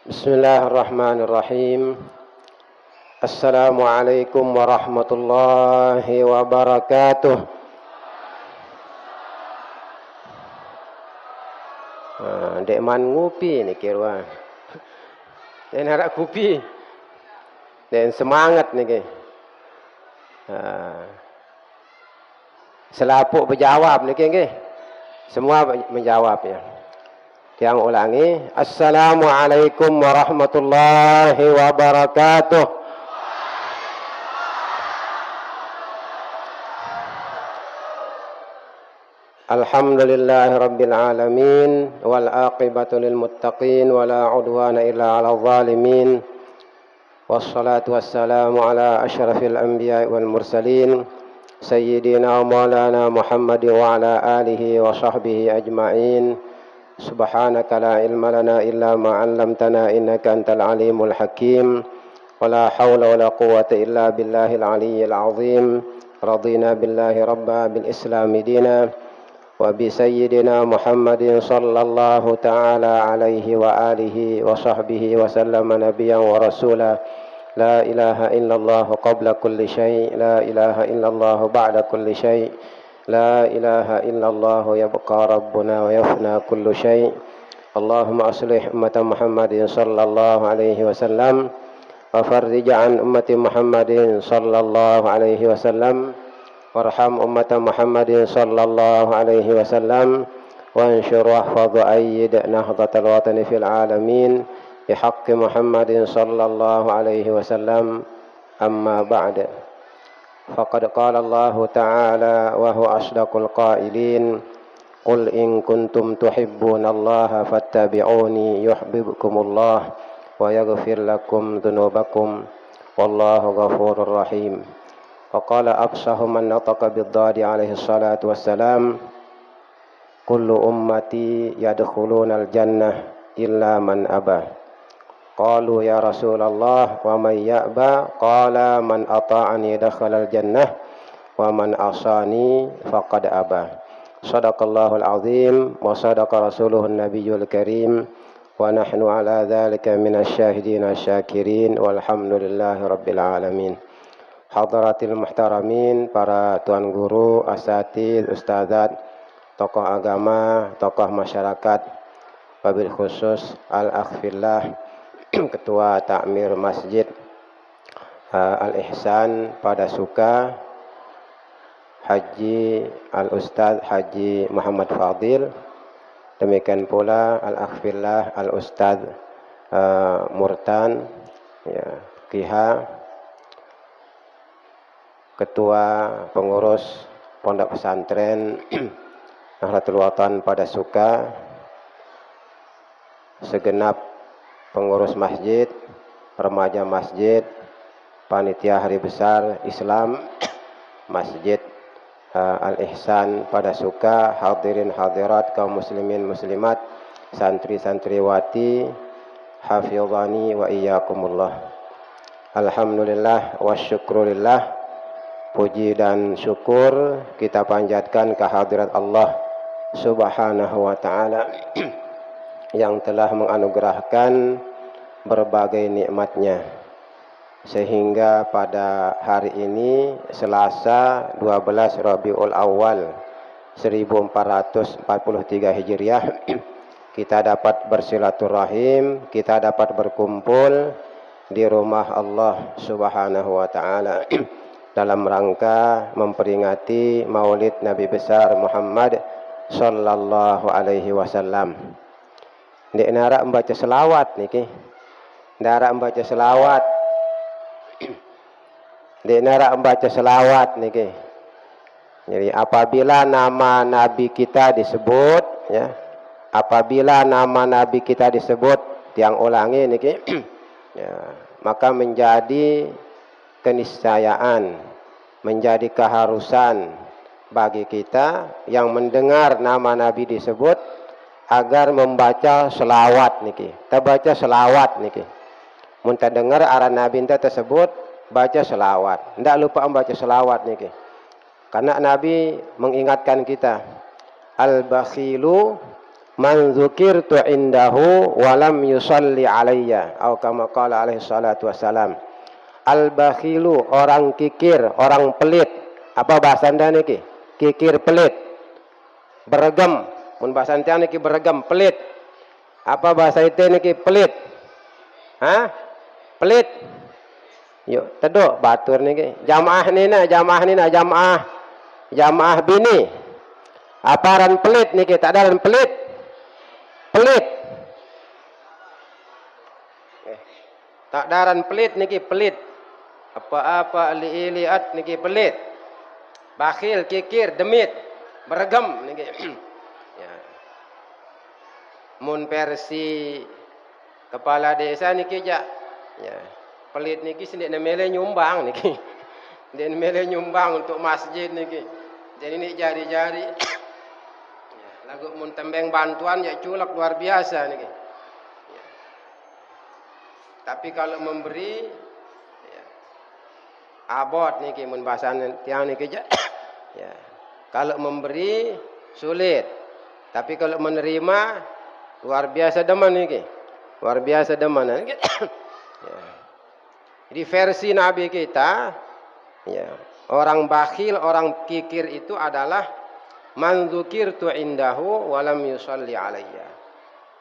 Bismillahirrahmanirrahim. Assalamualaikum warahmatullahi wabarakatuh. Dek man ngupi ni kira. Dan harap kupi. Dan semangat ni ke. Selapuk berjawab ni ke. Semua menjawab ya. Yang ulangi. Assalamualaikum warahmatullahi wabarakatuh. Alhamdulillahi rabbil alamin. Wal aqibatu lil muttaqin. Wala udwana illa ala zalimin. Wassalatu wassalamu ala ashrafil anbiya wal mursalin. Sayyidina wa maulana Muhammad wa ala alihi wa sahbihi ajma'in. Subhanaka la ilma lana illa ma 'allamtana innaka antal alimul hakim. Wala haula wala quwwata illa billahil aliyyil azim. Radina billahi rabba bil islami dina wa bi sayyidina Muhammadin sallallahu ta'ala alaihi wa alihi wa sahbihi wa sallama nabiyyan wa rasula. La ilaha illallah qabla kulli syai', la ilaha illallah ba'da kulli syai'. لا إله إلا الله يبقى ربنا ويفنى كل شيء. اللهم أصلح أمة محمد صلى الله عليه وسلم وفرج عن أمة محمد صلى الله عليه وسلم وارحم أمة محمد صلى الله عليه وسلم وانشر واحفظ وأيد نهضة الوطن في العالمين بحق محمد صلى الله عليه وسلم. أما بعد، فقد قال الله تعالى وهو أصدق القائلين: قل إن كنتم تحبون الله فاتبعوني يحببكم الله ويغفر لكم ذنوبكم والله غفور رحيم. وقال أفصح من نطق بالضاد عليه الصلاة والسلام: كل أمتي يدخلون الجنة إلا من أبى. Qalu ya Rasulullah wa man ya'ba, qala man ata'ani dakhalal jannah wa man asani faqad aba. Shadaqallahul azim wa sadaqa rasuluhun nabiyyul karim wa nahnu ala dhalika minasy syahidin asy-syakirin walhamdulillahi rabbil alamin. Hadratil muhtaramin, para tuan guru, asatidz, ustadzat, tokoh agama, tokoh masyarakat, wabil khusus al-akhfillah, Ketua Takmir Masjid Al-Ihsan pada Suka, Haji Al-Ustadz Haji Muhammad Fadil, demikian pula Al-Akhfillah Al-Ustadz Murtan ya, Kiha, Ketua Pengurus Pondok Pesantren Nahdlatul Watan pada Suka, segenap pengurus masjid, remaja masjid, panitia hari besar Islam Masjid Al-Ihsan pada Suka, hadirin hadirat kaum muslimin muslimat, santri santriwati, hafizani wa iyyakumullah. Alhamdulillah wa syukrulillah, puji dan syukur kita panjatkan kehadirat Allah Subhanahu wa ta'ala yang telah menganugerahkan berbagai nikmatnya, sehingga pada hari ini Selasa 12 Rabiul Awal 1443 Hijriah kita dapat bersilaturahim, kita dapat berkumpul di rumah Allah Subhanahu wa ta'ala dalam rangka memperingati Maulid Nabi besar Muhammad sallallahu alaihi wasallam. Dek narak membaca selawat niki. Narak membaca selawat. Dek narak membaca selawat niki. Jadi apabila nama Nabi kita disebut ya, apabila nama Nabi kita disebut, yang ulangi niki ya, maka menjadi keniscayaan, menjadi keharusan bagi kita yang mendengar nama Nabi disebut agar membaca selawat niki. Kita baca selawat niki. Mun ta dengar arah Nabi tersebut, baca selawat. Ndak lupa membaca selawat niki. Karena Nabi mengingatkan kita, al-bakhilu man dzukirtu indahu wa lam yusalli alayya, atau kama qala alaihi salatu wassalam. Al bakhilu, orang kikir, orang pelit. Apa bahasa Anda niki? Kikir, pelit. Beregem, mun bahasa Anda niki beregem, pelit. Apa bahasa itu niki pelit? Hah? Pelit. Yuk, teduk batur niki. Jamaah nina, jamaah bini. Aparan pelit niki, tak ada pelit. Pelit. Tak daran pelit niki pelit. Apa-apa liat niki pelit. Bakhil, kikir, demit, beregem niki. Ya. Mun versi kepala desa niki ja. Ya. Pelit niki sendik nemele nyumbang niki. Sendik nemele nyumbang untuk masjid niki. Jadi ini jari-jari. Ya. Lagu mun tembeng bantuan ya culak luar biasa niki. Ya. Tapi kalau memberi ya, abot niki mun bahasan tiang niki ja. Ya. Kalau memberi sulit. Tapi kalau menerima luar biasa demen niki. Luar biasa demen niki. Ya. Di versi Nabi kita, ya, orang bakhil, orang kikir itu adalah man dzukirtu indahu wa lam yusalli alayya.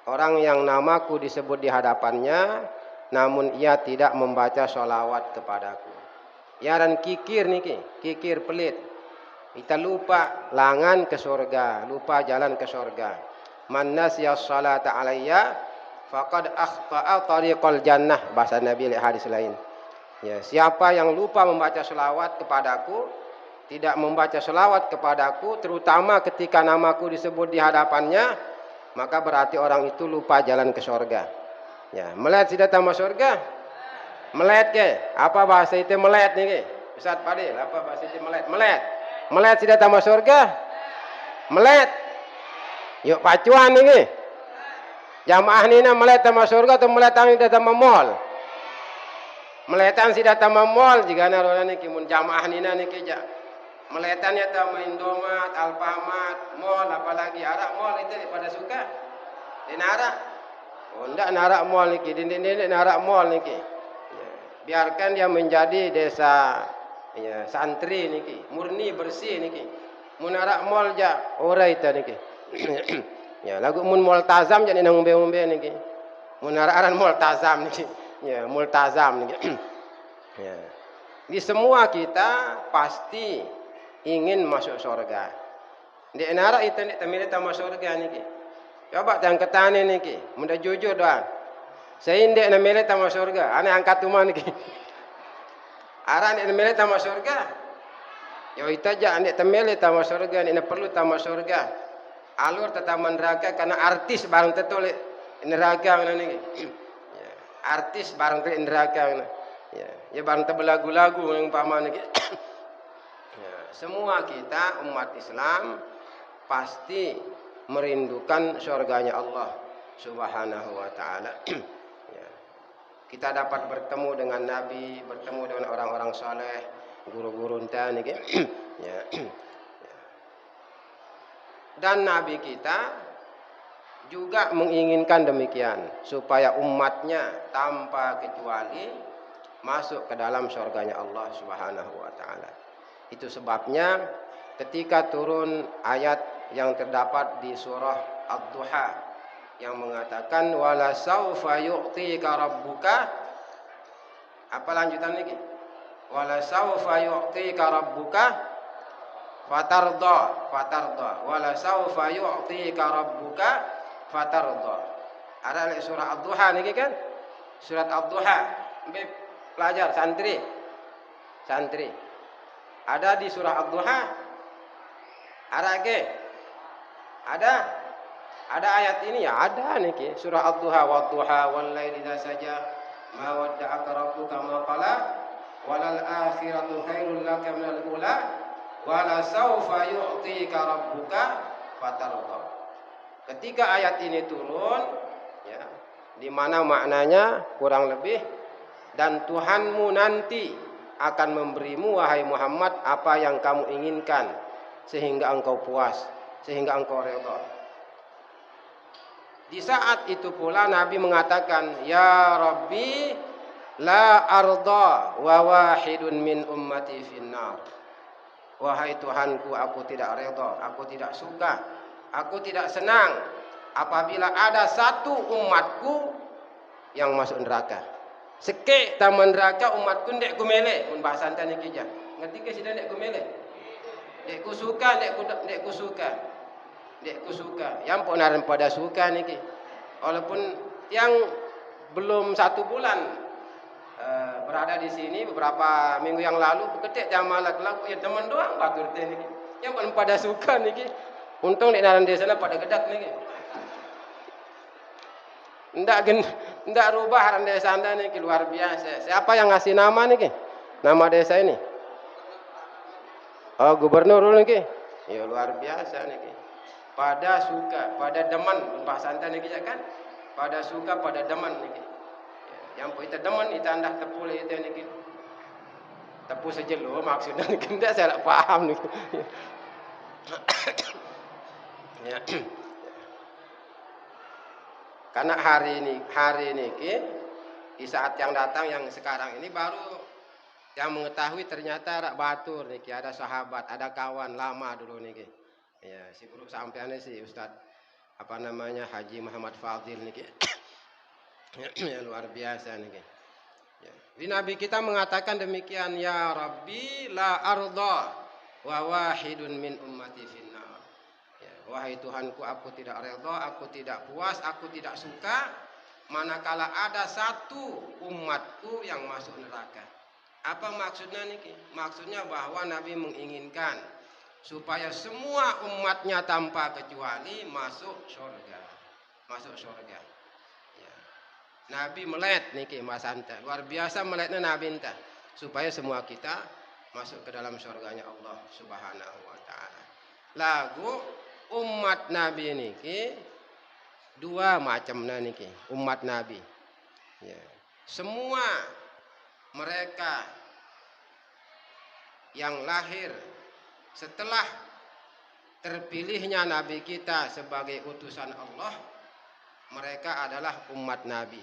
Orang yang namaku disebut di hadapannya, namun ia tidak membaca sholawat kepadaku. Ya, dan kikir niki, kikir pelit. Kita lupa langan ke surga, lupa jalan ke surga. Man nasiya sholata alayya faqad akhta'a tariqal jannah, bahasa Nabi di hadis lain. Ya, siapa yang lupa membaca selawat kepadaku, tidak membaca selawat kepadaku, terutama ketika namaku disebut di hadapannya, maka berarti orang itu lupa jalan ke surga. Ya, melet sudah tambah surga? Melet ke? Apa bahasa itu melet nih? Ustaz Fadil, apa bahasa itu melet? Melet. Melet sudah tambah surga? Melet. Yuk pacuan nih. Jamaah nina melet tambah surga atau melet tambah mall? Meletan si datang mall jika narona niki mun jamaah nina niki ja. Meletan ya ta Indomaret, Alfamart, mall apalagi arak mall itu pada suka. Di narak. Oh ndak narak mall niki, di narak mall niki. Ya. Biarkan dia menjadi desa ya, santri niki, murni bersih niki. Mun narak mall ja ora itu niki. Ya lagu mun multazam jadi nang umbe-umbe niki. Mun narak multazam niki. Ya, multazam. Ya. Di semua kita pasti ingin masuk surga. Di nara itu nih temile ta masuk surga niki. Coba tang ketane niki, mudah jujur doang. Saya indek nemile ta masuk surga, ane angkat rumah niki. Aran nemile ta masuk surga. Yo itaja ane temile ta masuk surga, ane perlu ta masuk surga. Alur tetaman neraka karena artis barang tetole neraka ngene niki. Artis barang ke neraka ya barang terbelagu-lagu yang paman ya, semua kita umat Islam pasti merindukan surganya Allah Subhanahu wa taala. Ya. Kita dapat bertemu dengan Nabi, bertemu dengan orang-orang saleh, guru-guru enta niki. Ya. Dan Nabi kita juga menginginkan demikian supaya umatnya tanpa kecuali masuk ke dalam surganya Allah Subhanahu wa taala. Itu sebabnya ketika turun ayat yang terdapat di surah Ad-Duha yang mengatakan wala saufa yu'tika rabbuka, apa lanjutan lagi? Wala saufa yu'tika rabbuka fatarda wala saufa yu'tika rabbuka fatarda. Ada surah Ad-Duha niki kan? Surat Ad-Duha. Pelajar santri. Ada di surah Ad-Duha? Ada ke? Ada ayat ini ya? Ada niki. Surah Ad-Duha wadduha wal laili idza saja ma wadda'aka rabbuka ma qala walal akhiratu khairul laka minal ula wala saufa yu'tika rabbuka fatarda. Ketika ayat ini turun, ya, di mana maknanya kurang lebih dan Tuhanmu nanti akan memberimu wahai Muhammad apa yang kamu inginkan sehingga engkau puas, sehingga engkau redha. Di saat itu pula Nabi mengatakan, Ya Rabbi la arda wa wahidun min ummati finnar. Wahai Tuhanku, aku tidak redha, aku tidak suka, aku tidak senang apabila ada satu umatku yang masuk neraka. Sekek taman neraka umatku ndek kumele mun bahasa antan iki ja. Ngerti ke sida ndek kumele? Ndek ku suka, ndek ku suka. Ndek ku suka. Yang ponaran pada suka niki. Walaupun yang belum 1 bulan berada di sini beberapa minggu yang lalu beketik jamalah lagu ya teman doang batur teh niki. Yang pun pada suka niki. Untung di naran desa pada gedak niki. Ndak rubah ran desa anda niki luar biasa. Siapa yang ngasih nama niki? Nama desa ini? Oh, gubernur niki. Ya luar biasa niki. Pada suka, pada demen bahasa anda niki kan? Pada suka, pada demen niki. Yang kita demen itu anda tepul itu niki. Tepu saja lo maksudnya niki ndak saya tak paham niki. Ya. Karena hari ini di saat yang datang yang sekarang ini baru yang mengetahui ternyata rak batur niki ada sahabat, ada kawan lama dulu niki. Ya, si guru sampean si Ustaz apa namanya Haji Muhammad Fadil niki. Ya, luar biasa niki. Ya. Di Nabi kita mengatakan demikian, Ya Rabbi la arda wa wahidun min ummati finnar. Wahai Tuhanku, aku tidak redha, aku tidak puas, aku tidak suka manakala ada satu umatku yang masuk neraka. Apa maksudnya niki? Maksudnya bahwa Nabi menginginkan supaya semua umatnya tanpa kecuali masuk surga. Masuk surga. Ya. Nabi melet niki Mas Anta. Luar biasa meletnya Nabi enta supaya semua kita masuk ke dalam surganya Allah Subhanahu wa taala. Lagu umat Nabi niki 2 macam niki umat Nabi. Ya. Semua mereka yang lahir setelah terpilihnya Nabi kita sebagai utusan Allah, mereka adalah umat Nabi.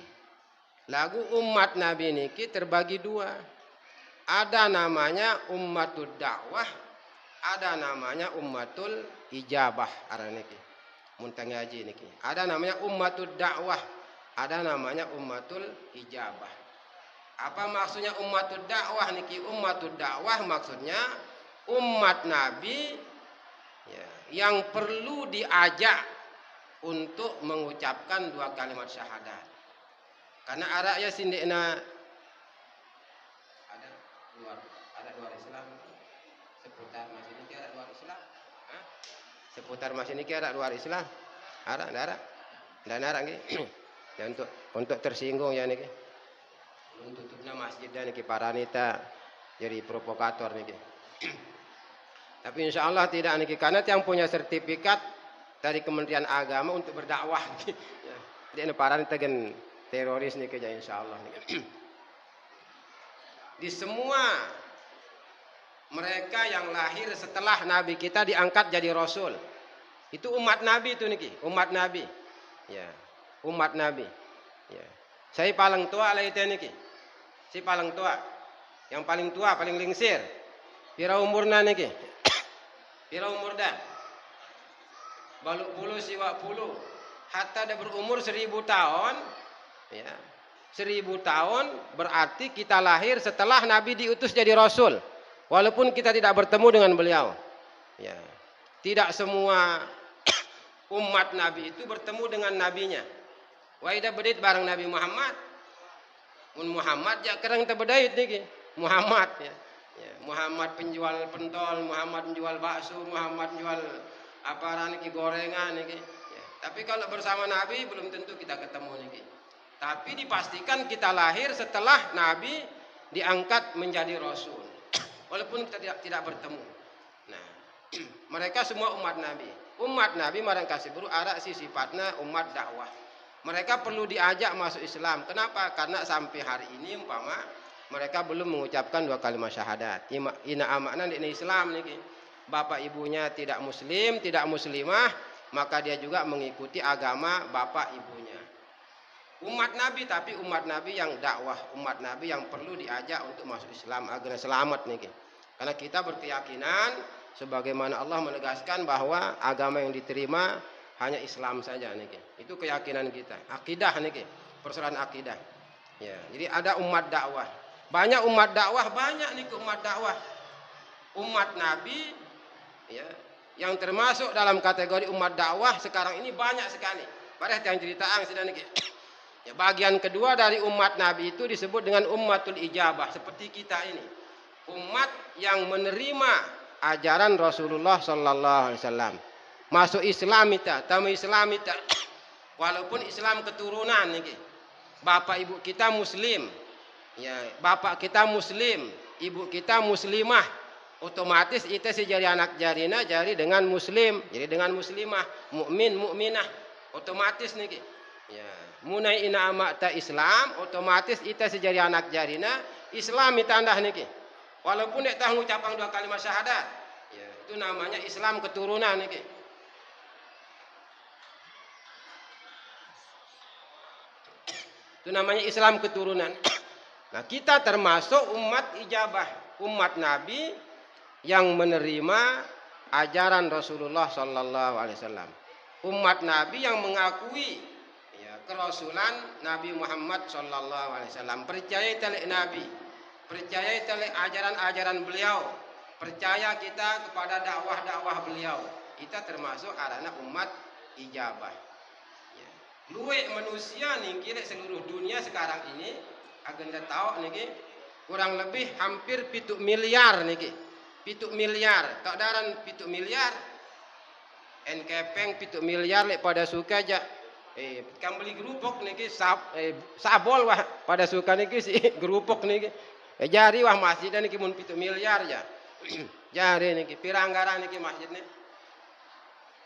Lagu umat Nabi niki terbagi 2. Ada namanya ummatud dakwah, ada namanya ummatul ijabah arane niki. Mun tang ngaji niki. Ada namanya ummatud dakwah, ada namanya ummatul ijabah. Apa maksudnya ummatud dakwah niki? Ummatud dakwah maksudnya umat Nabi ya, yang perlu diajak untuk mengucapkan 2 kalimat syahadat. Karena ada ya sindikna ada luar Islam seputar masih niki ada luar Islam. Hah? Seputar masih niki ada luar Islam. Ada. Dan ada nggih. Ya untuk tersinggung ya niki. Tutupnya masjid dan niki paranita jadi provokator niki. Tapi insya Allah tidak niki karena yang punya sertifikat dari Kementerian Agama untuk berdakwah. Ya. Dia paranita gen teroris niki ya insya Allah niki. Di semua mereka yang lahir setelah Nabi kita diangkat jadi Rasul. Itu umat Nabi itu niki, umat Nabi. Ya, umat Nabi. Ya. Saya paling tua lah itu niki. Si paling tua. Yang paling tua, paling lingsir. Pira umurna niki? Pira umur dah? Baluk puluh siwak puluh. Hatta dia berumur 1000 tahun. Ya. 1000 tahun berarti kita lahir setelah Nabi diutus jadi Rasul. Walaupun kita tidak bertemu dengan beliau. Ya. Tidak semua umat Nabi itu bertemu dengan nabinya. Waidah bedait bareng Nabi Muhammad. Mun Muhammad ya kerang tebedait niki. Muhammad ya. Ya. Muhammad penjual pentol, Muhammad penjual bakso, Muhammad penjual apa niki gorengan niki. Ya. Tapi kalau bersama Nabi belum tentu kita ketemu niki. Tapi dipastikan kita lahir setelah Nabi diangkat menjadi Rasul. Walaupun kita tidak bertemu. Nah, mereka semua umat Nabi. Umat Nabi marang kasih buru ada si sifatnya umat dakwah. Mereka perlu diajak masuk Islam. Kenapa? Karena sampai hari ini umpama mereka belum mengucapkan 2 kalimat syahadat. Ina amakna di Islam niki. Bapak ibunya tidak muslim, tidak muslimah, maka dia juga mengikuti agama bapak ibunya. Umat Nabi, tapi umat Nabi yang dakwah, umat Nabi yang perlu diajak untuk masuk Islam agar selamat nih. Karena kita berkeyakinan sebagaimana Allah menegaskan bahwa agama yang diterima hanya Islam saja nih. Itu keyakinan kita. Akidah nih, persoalan akidah. Ya, jadi ada umat dakwah. Banyak umat dakwah, banyak nih umat dakwah. Umat Nabi ya, yang termasuk dalam kategori umat dakwah sekarang ini banyak sekali. Pada yang cerita sudah nih. Ya, bagian kedua dari umat Nabi itu disebut dengan ummatul ijabah, seperti kita ini. Umat yang menerima ajaran Rasulullah sallallahu alaihi wasallam. Masuk Islam kita, tamu Islam kita. Walaupun Islam keturunan nih. Bapak ibu kita muslim. Ya, bapak kita muslim, ibu kita muslimah. Otomatis kita jadi anak jarina jadi dengan muslim, jadi dengan muslimah, mukmin, mukminah. Otomatis nih. Ya, munai ina amakta Islam, otomatis kita sejari anak jarina Islam itandah niki. Walaupun nek tahu ngucapang 2 kalimat syahadat, ya, itu namanya Islam keturunan niki. Itu namanya Islam keturunan. Nah, kita termasuk umat ijabah, umat Nabi yang menerima ajaran Rasulullah sallallahu alaihi wasallam. Umat Nabi yang mengakui kerasulan Nabi Muhammad sallallahu alaihi wasallam, percaya tele Nabi, percaya tele ajaran-ajaran beliau, percaya kita kepada dakwah-dakwah beliau. Kita termasuk arana umat ijabah. Ya. Luwe manusia nih kira seluruh dunia sekarang ini agenda tahu nih kurang lebih hampir 7 miliar nih 7 miliar, keadaran 7 miliar, enkepeng 7 miliar lek pada suka aja. Kan beli gerupok niki sabol wah pada suka niki si gerupok niki. Jari wah masjidnya niki mun 7 miliar ya. Jari niki piranggaran niki masjidnya.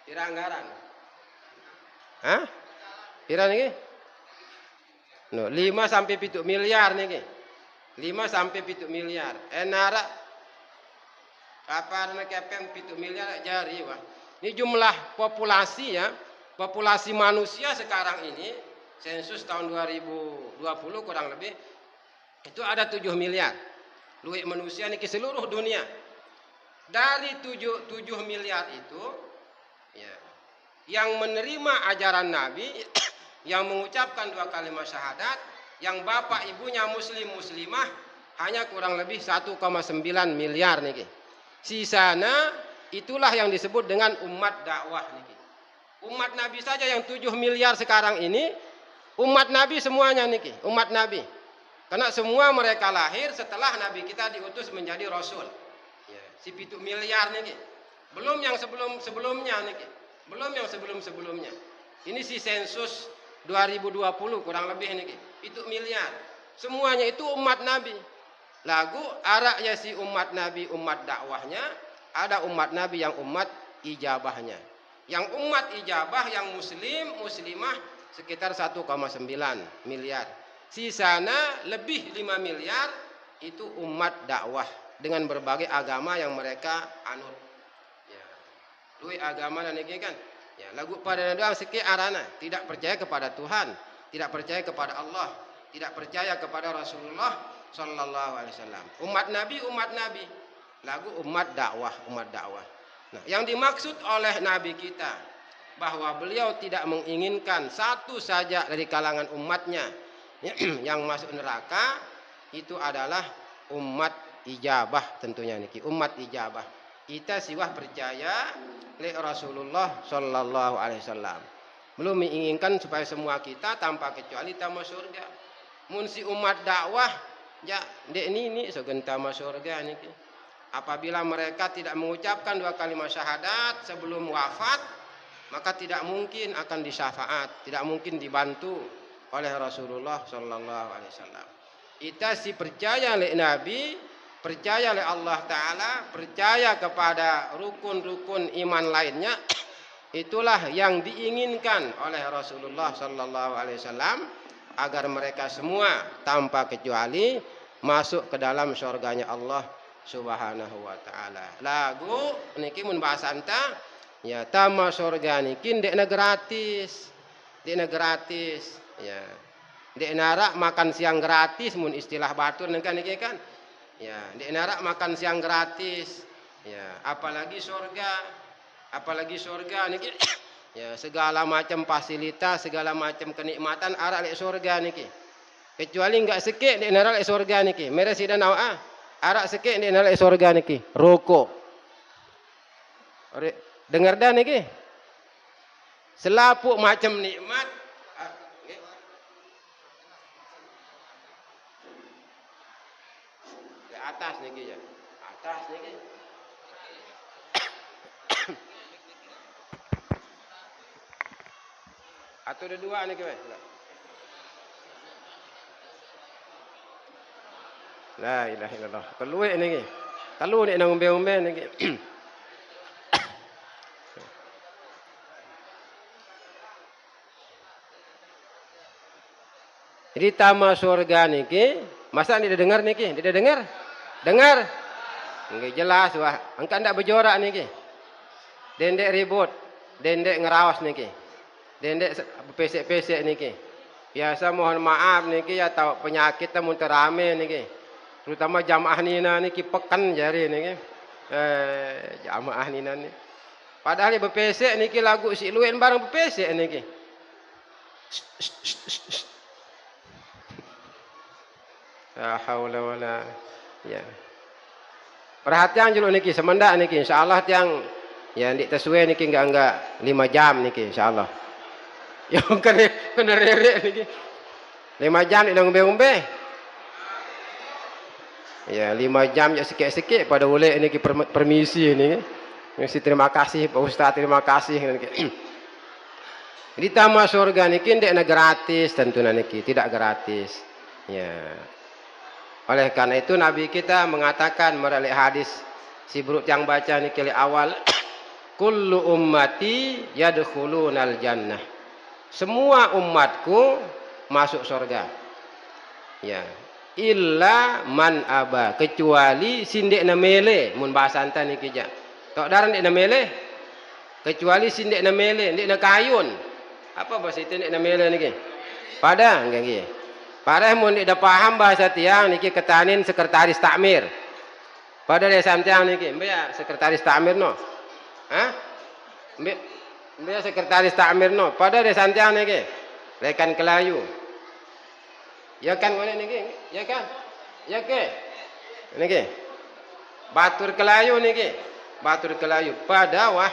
Piranggaran. Hah? Pira niki? No, 5 sampai 7 miliar niki. 5 sampai 7 miliar. Enara apa kepeng 7 miliar jari wah. Ini jumlah populasi ya. Populasi manusia sekarang ini, sensus tahun 2020 kurang lebih, itu ada 7 miliar. Luwih manusia ini ke seluruh dunia. Dari 7 miliar itu, ya, yang menerima ajaran Nabi, yang mengucapkan 2 kalimat syahadat, yang bapak ibunya muslim muslimah, hanya kurang lebih 1,9 miliar nih. Sisanya, itulah yang disebut dengan umat dakwah nih. Umat Nabi saja yang 7 miliar sekarang ini, umat Nabi semuanya nih, umat Nabi. Karena semua mereka lahir setelah Nabi kita diutus menjadi Rasul. Ya, si 7 miliar nih, belum yang sebelumnya nih, belum yang sebelumnya. Ini si sensus 2020 kurang lebih nih, 7 miliar. Semuanya itu umat Nabi. Lagu araknya si umat Nabi, umat dakwahnya, ada umat Nabi yang umat ijabahnya. Yang umat ijabah yang muslim, muslimah sekitar 1,9 miliar. Sisanya lebih 5 miliar itu umat dakwah dengan berbagai agama yang mereka anut. Ya. Lui agama dan ini kan. Ya, lagu pada doang seki arana, tidak percaya kepada Tuhan, tidak percaya kepada Allah, tidak percaya kepada Rasulullah sallallahu alaihi wasallam. Umat Nabi. Lagu umat dakwah, umat dakwah. Nah, yang dimaksud oleh Nabi kita bahwa beliau tidak menginginkan satu saja dari kalangan umatnya yang masuk neraka, itu adalah umat ijabah tentunya niki, umat ijabah. Kita siwah percaya le Rasulullah sallallahu alaihi wasallam. Belum menginginkan supaya semua kita tanpa kecuali tamu surga. Mun si umat dakwah ya dek ini sogenta masuk surga niki. Apabila mereka tidak mengucapkan 2 kalimat syahadat sebelum wafat, maka tidak mungkin akan disyafaat, tidak mungkin dibantu oleh Rasulullah sallallahu alaihi wasallam. Kita si percaya oleh Nabi, percaya oleh Allah Ta'ala, percaya kepada rukun-rukun iman lainnya, itulah yang diinginkan oleh Rasulullah sallallahu alaihi wasallam agar mereka semua tanpa kecuali masuk ke dalam surganya Allah Subhanahu wa ta'ala. Lagu niki mun bahasa anta Ya, tama surga niki ndekna gratis. Ndekna gratis. Ya. Ndekna rak makan siang gratis mun istilah batur niki kan. Ya, ndekna rak makan siang gratis. Ya, apalagi surga. Apalagi surga niki. Ya, segala macam fasilitas, segala macam kenikmatan arak lek surga niki. Kecuali enggak sekek ndekna rak lek surga niki. Mere sida nawa arak sekek ndekna lek surga niki. Rokok. Dengar dah niki. Selapuk macam nikmat. Di atas niki ya. Atas niki. Atau ada dua niki weh. La ilaha illallah. Keluwe niki. Telu nek nang umbe-umbe niki. Jadi taman surga niki, masa tidak dengar niki? Tidak dengar? Dengar? Nggih jelas wah. Angka ndak berjorak niki. Dendek ribut, dendek ngerawas niki. Dendek pesek-pesek niki. Biasa mohon maaf niki ya tahu penyakit mun terame niki. Terutama jamaah nina niki pekan jari niki. Jamaah nina niki. Padahal bepesek niki lagu si luwen bareng bepesek niki. La haula wala ya. Perhatian julu niki semendak niki insyaallah tiang ya ndik tersuwe niki enggak 5 jam niki insyaallah. Ya kena rerek niki. 5 jam ndak ngombe-ngombe. Ya 5 jam ya sikit-sikit pada boleh niki permisi niki. Mesti terima kasih Pak Ustaz, terima kasih niki. Di taman surga niki ndak gratis tentunya niki, tidak gratis. Ya. Oleh karena itu Nabi kita mengatakan melalui hadis si buruk yang baca niki awal kullu ummati yadkhulunal jannah. Semua umatku masuk surga. Ya. Illa man aba, kecuali sindekna mele mun bahasa anta niki ja. Tok daran ndekna mele kecuali sindekna mele, ndekna kayun. Apa bahasa itu ndekna mele niki? Pada nggih. Parah mun ida paham bahasa tiang niki ketanin sekretaris takmir. Pada desa tiang niki, mbak ya sekretaris takmir no. Hah? Mbak sekretaris takmir no. Pada desa tiang niki, rekan kelayu. Ya kan ngene niki, ya kan? Ya ke? Niki. Batur kelayu niki. Batur kelayu. Pada wah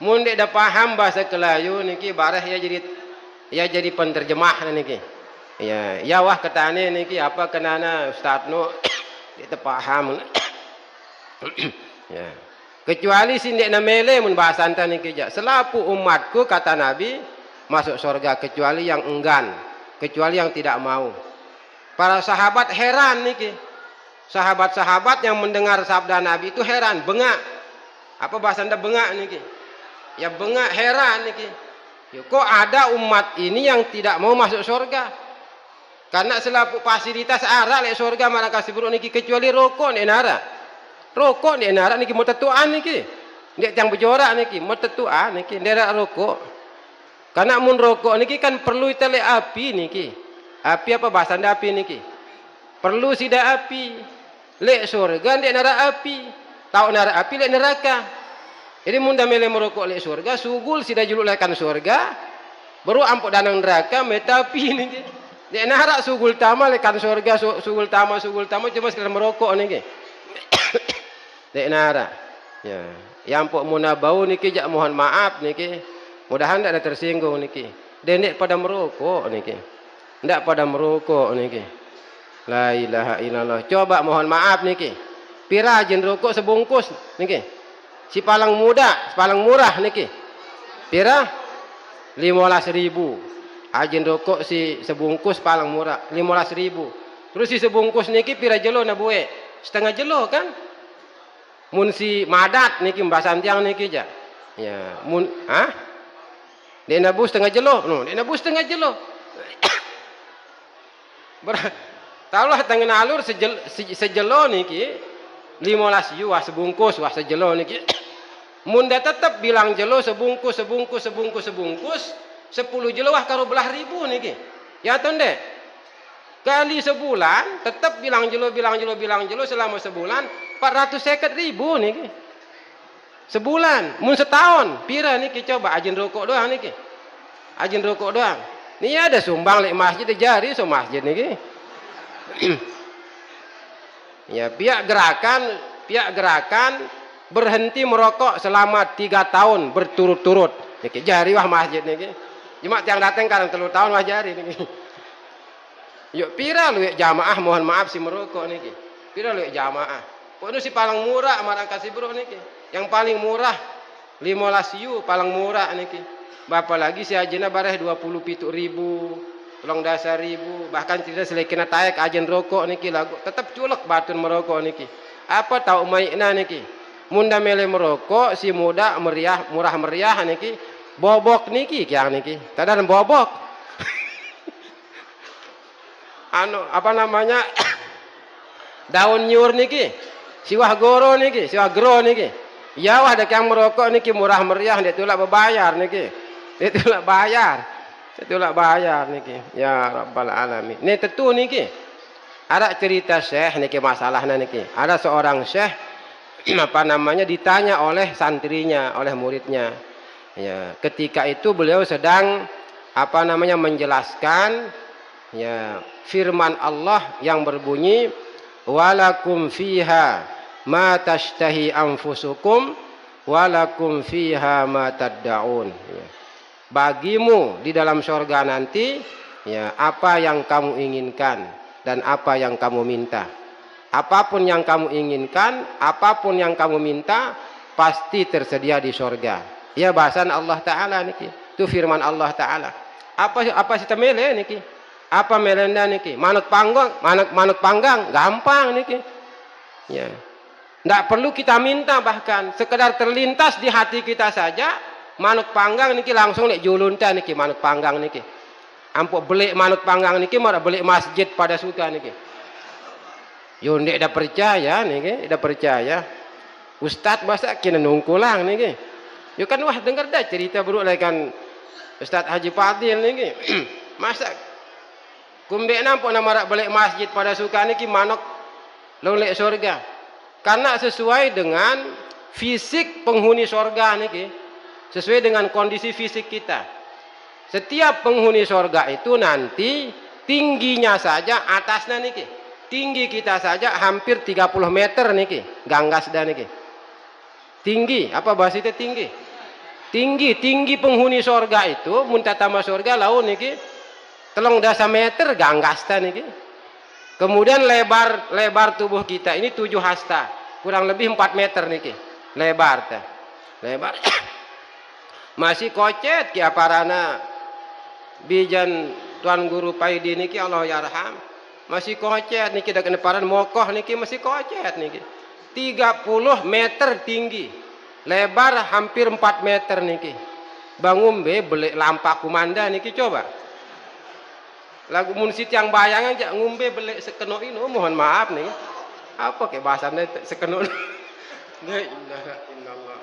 mun ida paham bahasa kelayu niki barah ya jadi penterjemah niki. Ya, ya wah ketane niki apa kenana Ustaz nu kita paham. Ya. Kecuali sindekna mele mun bahasa anta niki ja. Selapu umatku kata Nabi masuk surga kecuali yang enggan, kecuali yang tidak mau. Para sahabat heran niki. Sahabat-sahabat yang mendengar sabda Nabi itu heran, bengak. Apa bahasa anda bengak niki? Ya bengak heran niki. Ya, kok ada umat ini yang tidak mau masuk surga? Karena selapu fasilitas arak lek surga mana kasih buruk niki kecuali rokok nek nara. Rokok nek nara niki mau tetuan niki. Ndek yang berjorak niki mau tetuan niki nderak rokok. Karena mun rokok niki kan perlu tele api niki. Api apa bahasa anda api niki? Perlu sida api. Lek surga ndek nara api. Tahu nara api lek neraka. Jadi mun da mele merokok lek surga sugul sida juluk lekan surga. Baru ampuk danang neraka metapi niki. Dek narak sugul tama lekan surga sugul tama cuma sekedar merokok niki. Dek narak. Ya, yang pok munabau niki jak mohon maaf niki. Mudahan ndak ada tersinggung niki. Dek pada merokok niki. Ndak pada merokok niki. La ilaha illallah. Coba mohon maaf niki. Pira jen rokok sebungkus niki. Si palang muda, palang murah niki. Pira? 15.000. Ajin rokok si sebungkus paling murah 15.000. Terus si sebungkus niki pira jelo na buwe? Setengah jelo kan? Mun si madat niki mbasan tiang niki ja. Ya, mun Dek nabu setengah jelo. No, dek nabu setengah jelo. Taulah tangan alur sejelo niki 15 yuah sebungkus wah sejelo niki. Munda tetap bilang jelo sebungkus 10 jelo wah karo belah ribu niki. Ya tonde. Kali sebulan tetap bilang jelo selama sebulan 450.000 niki. Sebulan, mun setahun pira niki coba ajin rokok doang niki. Ajin rokok doang. Ini ada sumbang lek masjid jari so masjid niki. Ya, pihak gerakan berhenti merokok selama 3 tahun berturut-turut. Niki jari wah masjid niki. Cuma yang datang karang 3 tahun wah jari niki. Yuk pira lu jamaah mohon maaf si merokok niki. Pira lu jamaah. Pokoknya si paling murah marang kasih bro niki. Yang paling murah 15 yu paling murah niki. Bapak lagi si ajena bareh 27.000, 30.000, bahkan tidak selekina taek ajen rokok niki lagu tetap culek batun merokok niki. Apa tahu maikna niki? Munda mele merokok si muda murah meriah niki. Bobok niki kiang niki. Tadaran bobok. Apa namanya? Daun nyur niki. Siwah goro niki, siwah gro niki. Ya wah ada yang merokok niki murah meriah dia tulak berbayar niki. Dia tulak bayar niki. Ya Rabbal alamin. Ini tentu niki. Ada cerita syekh niki masalahnya niki. Ada seorang syekh apa namanya ditanya oleh santrinya, oleh muridnya. Ya, ketika itu beliau sedang apa namanya menjelaskan ya firman Allah yang berbunyi walakum fiha ma tashtahi anfusukum walakum fiha ma tad'un. Ya. Bagimu di dalam surga nanti ya apa yang kamu inginkan dan apa yang kamu minta. Apapun yang kamu inginkan, apapun yang kamu minta pasti tersedia di surga. Ya bahasan Allah Ta'ala niki. Itu firman Allah Ta'ala. Apa sih temele niki? Apa melenda niki? Manut panggang, gampang niki. Ya. Tidak perlu kita minta bahkan sekedar terlintas di hati kita saja manut panggang niki langsung nek julunta niki manut panggang niki. Ampuk belik manut panggang niki malah belik masjid pada suka niki. Yo ndek dah percaya niki, dah percaya. Ustaz masa kena nungkulang niki. Yo kan wah dengar dah cerita buruk lah kan Ustaz Haji Fadil niki. Masa kumbek nampak nama rak balik masjid pada suka niki manok lolek surga. Karena sesuai dengan fisik penghuni surga niki. Sesuai dengan kondisi fisik kita. Setiap penghuni surga itu nanti tingginya saja atasnya niki. Tinggi kita saja hampir 30 meter niki. Ganggas dah niki. Tinggi, apa bahasa itu tinggi? Tinggi penghuni surga itu muntatama surga laun niki 13 meter ganggas dah niki. Kemudian lebar tubuh kita ini 7 hasta, kurang lebih 4 meter niki. Lebar tah. Lebar. Masih kocet ki aparana bijan Tuan Guru Paidi niki Allah yarham. Masih kocet niki dak keneparan mokoh niki masih kocet niki. 30 meter tinggi. Lebar hampir 4 meter niki. Bangun be belik lampak kumanda niki coba. Lagu munsit yang bayangan jak ngumbe belik sekeno ino mohon maaf nih. Apa ke bahasanya sekeno? La ilaha illallah.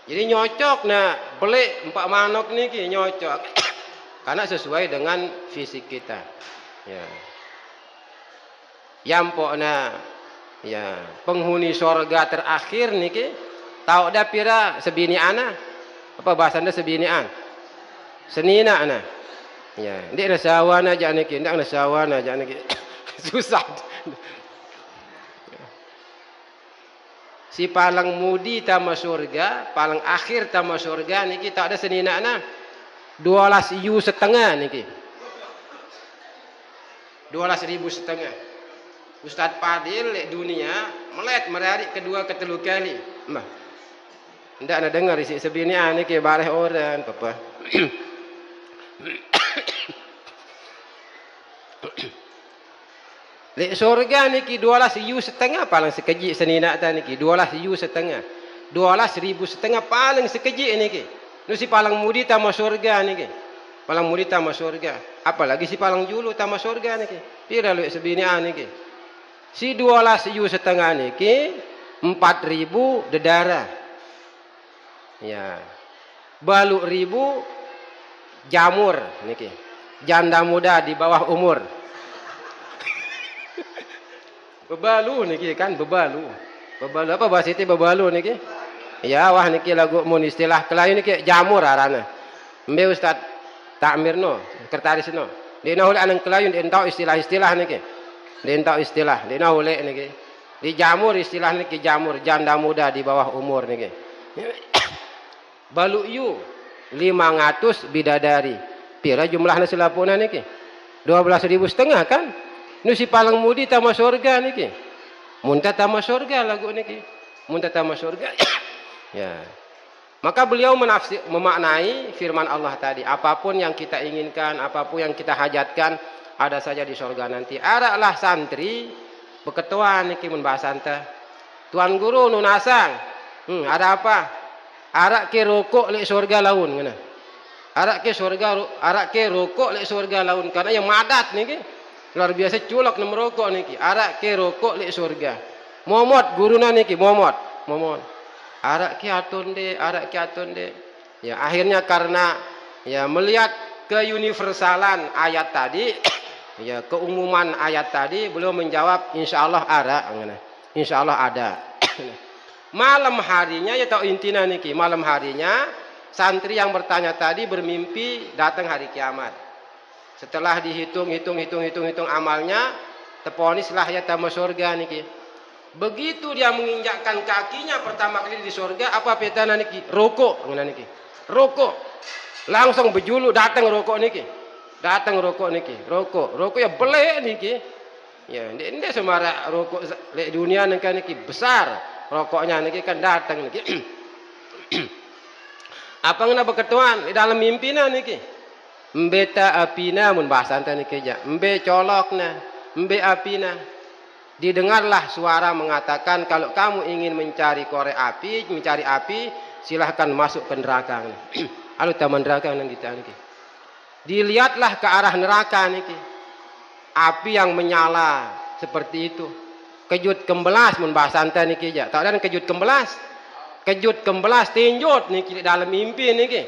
Jadi nyocok nah belik empat manok niki nyocok. Karena sesuai dengan fisik kita. Ya. Yampokna ya penghuni surga terakhir niki tahu dah pira sebini ana apa bahasanya sebinian senina ana ya ndik na sawana aja niki ndak na sawana aja niki susah si palang mudi tama surga palang akhir tama surga niki tak ada senina ana 12 yu setengah niki 12.500 Ustaz Fadil lek dunia melet merarik kedua ketelu kali. Nah. Ndak ada dengar isi sebinian niki bareh orang papa. Lek surga niki 12 yu setengah paling sekejik senina ta niki 12 yu setengah. 12.500 paling sekejik niki. Nu si palang mudi tama surga niki. Palang mudi tama surga. Apalagi si palang julu tama surga niki. Pira lek sebinian niki. Si 12,5 niki 4.000 dedara. Ya. Baluk ribu jamur niki. Janda muda di bawah umur. Bebalu niki kan bebalu. Bebalu apa bahasa itu bebalu niki? Ya wah niki lagu mun istilah Kelayu niki jamur arana. Mbe Ustaz Takmirno, Kertarisno. Dina hule anang Kelayu entau istilah-istilah niki. Entau istilah, dina hule niki. Di jamur istilah niki jamur janda muda di bawah umur niki. Baluk yu 500 bidadari. Pira jumlahna selapuna niki? 12.500 kan? Nu si palang mudi tama surga niki. Munta tama surga lagu niki. Munta tama surga. Ya. Maka beliau memaknai firman Allah tadi, apapun yang kita inginkan, apapun yang kita hajatkan, ada saja di surga nanti. Araklah santri beketuan niki mun bahasa anta. Tuan guru nunasang. Ada apa? Arak ke rokok lek surga laun ngana. Arak ke rokok lek surga laun karena yang madat niki. Luar biasa culak nem rokok niki. Arak ke rokok lek surga. Momot guruna niki momot. Arak ke atonde. Ya akhirnya karena ya melihat keuniversalan ayat tadi, ya keumuman ayat tadi, beliau menjawab insyaallah arak ngana. Insyaallah ada. Malam harinya ya tahu intinya niki. Malam harinya santri yang bertanya tadi bermimpi datang hari kiamat. Setelah dihitung amalnya, teponislah ya tamu surga niki. Begitu dia menginjakkan kakinya pertama kali di surga, apa petana niki? Rokok ngene niki. Rokok. Langsung bejulu datang rokok niki. Rokok ya belek niki. Ya, ndek semara rokok lek dunia niki besar. Rokoknya niki kan datang niki. Apa ngena beketuan di dalam mimpina niki? Mbeta apina mun bahasa anta niki ja. Mbe colokna, mbe apina. Didengarlah suara mengatakan kalau kamu ingin mencari korek api, mencari api, silahkan masuk ke neraka. Alu taman neraka nang kita niki. Dilihatlah ke arah neraka niki. Api yang menyala seperti itu. Kejut kembelas mun bahasa anta niki ja. Tak ada kejut kembelas. Kejut kembelas tinjut niki dalam mimpi niki.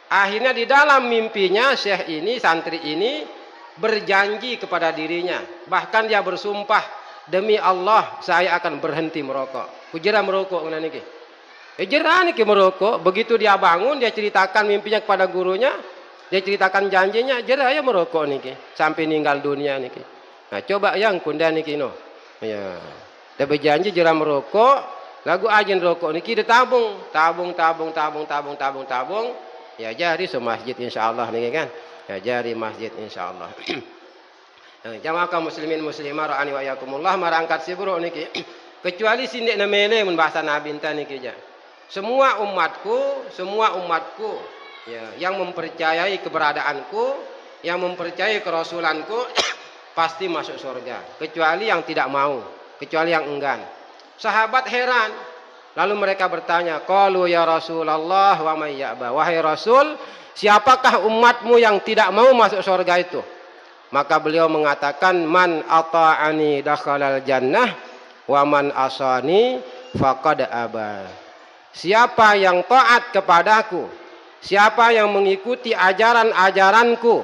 Akhirnya di dalam mimpinya syekh ini, santri ini berjanji kepada dirinya. Bahkan dia bersumpah, demi Allah saya akan berhenti merokok. Kujera merokok ngene niki. Jera niki merokok, begitu dia bangun dia ceritakan mimpinya kepada gurunya, dia ceritakan janjinya, jera ya merokok niki sampai meninggal dunia niki. Nah, coba yang kunda niki no. Ya. Dia berjanji jera merokok, lagu ajen rokok niki ditabung, tabung. Ya jari semasjid insyaallah niki kan. Ya jari masjid insyaallah. Jamaah kaum muslimin muslimah ra'ani wa yakumullah marangkat sibro niki. Kecuali sindek namene mun bahasa Nabi enta niki ja. Semua umatku ya yang mempercayai keberadaanku, yang mempercayai kerasulanku pasti masuk surga, kecuali yang tidak mau, kecuali yang enggan. Sahabat heran. Lalu mereka bertanya, qalu ya Rasulullah wa may ya'ba. Wahai Rasul, siapakah umatmu yang tidak mau masuk surga itu? Maka beliau mengatakan, man ata'ani dakhalal jannah wa man asani faqad aba. Siapa yang taat kepadaku, siapa yang mengikuti ajaran-ajaranku,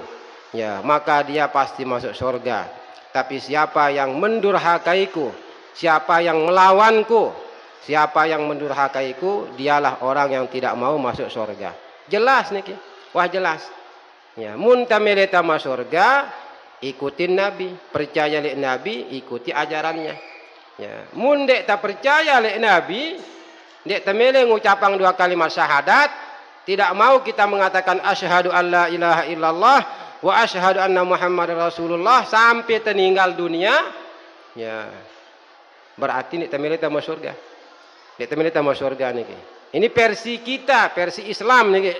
ya maka dia pasti masuk surga. Tapi siapa yang mendurhakaiku, siapa yang melawanku, siapa yang mendurhakaiku, dialah orang yang tidak mau masuk surga. Jelas niki. Wah jelas. Ya, mun tamele tama surga, ikutin Nabi, percaya lek Nabi, ikuti ajarannya. Ya, mun dek tak percaya lek Nabi, dek tamele ngucapang 2 kalimat syahadat, tidak mau kita mengatakan asyhadu alla ilaha illallah wa asyhadu anna Muhammadar Rasulullah sampai meninggal dunia, ya. Berarti nek tamele tama surga. Dek temen kita mau surga niki. Ini versi kita, versi Islam niki.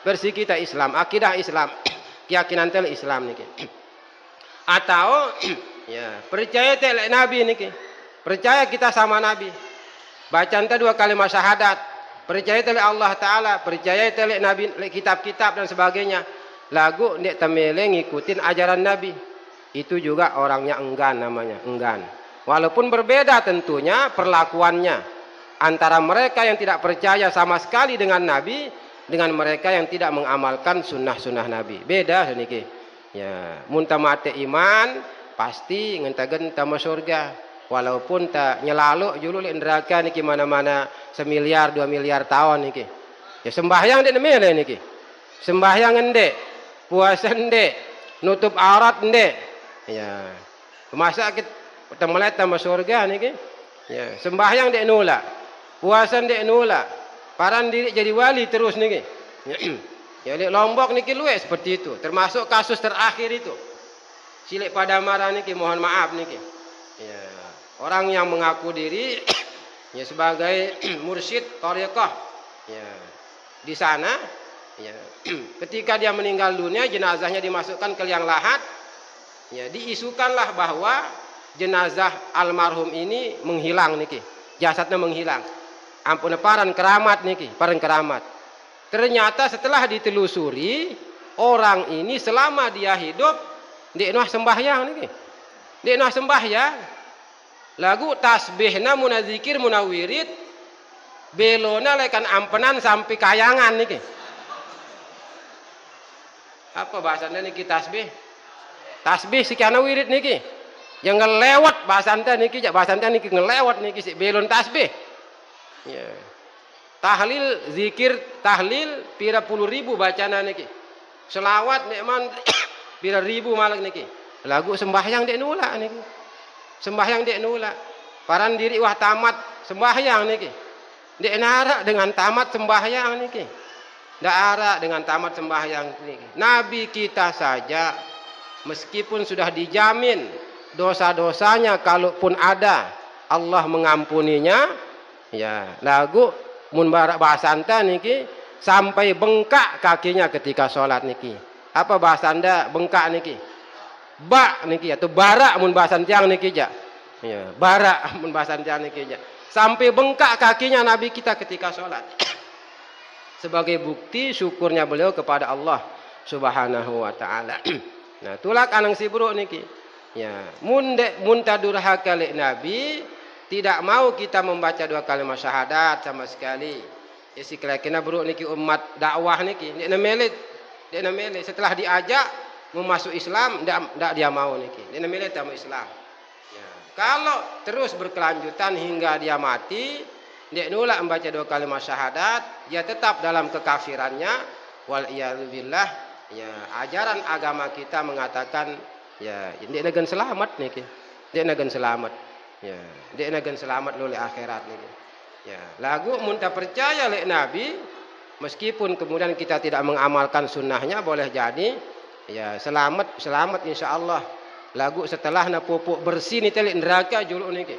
Versi kita Islam, akidah Islam, keyakinan tel Islam niki. Atau ya, percaya tel Nabi niki. Percaya kita sama Nabi. Baca ente 2 kalimat syahadat. Percaya tel Allah Taala, percaya tel Nabi, kitab-kitab dan sebagainya. Lagu nek temele ngikutin ajaran Nabi. Itu juga orangnya enggan namanya, enggan. Walaupun berbeda tentunya perlakuannya antara mereka yang tidak percaya sama sekali dengan Nabi dengan mereka yang tidak mengamalkan sunnah-sunnah Nabi. Beda niki. Ya, munta mate iman pasti ngentagen tama surga. Walaupun tak nyelaluk julu lek neraka niki mana-mana 1 miliar 2 miliar tahun niki. Ya sembahyang dek nemene niki. Sembahyang ndek, puasa ndek, nutup aurat ndek. Ya. Masa kita temelet tambah surga niki. Ya, sembahyang dek nolak. Puasa dek nolak. Paran diri jadi wali terus niki. Ya lek Lombok niki luwe seperti itu. Termasuk kasus terakhir itu. Silek pada marah niki, mohon maaf niki. Ya, orang yang mengaku diri ya sebagai mursyid thariqah. Ya. Di sana ya, ketika dia meninggal dunia jenazahnya dimasukkan ke liang lahat. Ya, diisukanlah bahwa jenazah almarhum ini menghilang niki. Jasadnya menghilang. Ampun paran keramat niki, paran keramat. Ternyata setelah ditelusuri, orang ini selama dia hidup ndek noh sembahyang niki. Ndek noh sembahyang. Lagu tasbihna munazikir munawirid belona lekan ampenan sampai kayangan niki. Apa bahasanya niki tasbih? Tasbih sekian wirid niki. Yang ngelewat bahasanya niki, bahasanya niki ngelewat niki si belon tasbih. Ya. Tahlil zikir tahlil pira puluh ribu bacana niki. Selawat nikman pira ribu malak niki. Lagu sembahyang dek nula niki. Sembahyang dek nula. Paran diri wah tamat sembahyang niki. Dek narak dengan tamat sembahyang niki. Ndak arak dengan tamat sembahyang niki. Nabi kita saja meskipun sudah dijamin dosa-dosanya kalaupun ada Allah mengampuninya, ya lagu mun bahasa anda niki sampai bengkak kakinya ketika sholat niki. Apa bahasa anda bengkak niki? Bak niki atau barak mun bahasa tiang niki ja. Ya, barak mun bahasa tiang niki ja. Sampai bengkak kakinya Nabi kita ketika sholat. Sebagai bukti syukurnya beliau kepada Allah Subhanahu wa taala. Nah, tulak anang si bro niki. Ya, mun tadurhaka li Nabi, tidak mau kita membaca 2 kalimat syahadat sama sekali. Ya siklakina bro niki umat dakwah niki, nek namele setelah diajak memasuk Islam ndak dia mau niki. Nek namele tamu Islam. Ya, kalau terus berkelanjutan hingga dia mati, dia nolak membaca 2 kalimat syahadat, dia tetap dalam kekafirannya. Wal iyadzubillah. Ya, ajaran agama kita mengatakan ya, dia nagan selamat niki. Dia nagan selamat. Ya, dia nagan selamat oleh akhirat niki. Ya, lagu mun ta percaya lek Nabi, meskipun kemudian kita tidak mengamalkan sunnahnya boleh jadi ya selamat insyaallah. Lagu setelah na pupuk bersih ni telik neraka juluk niki.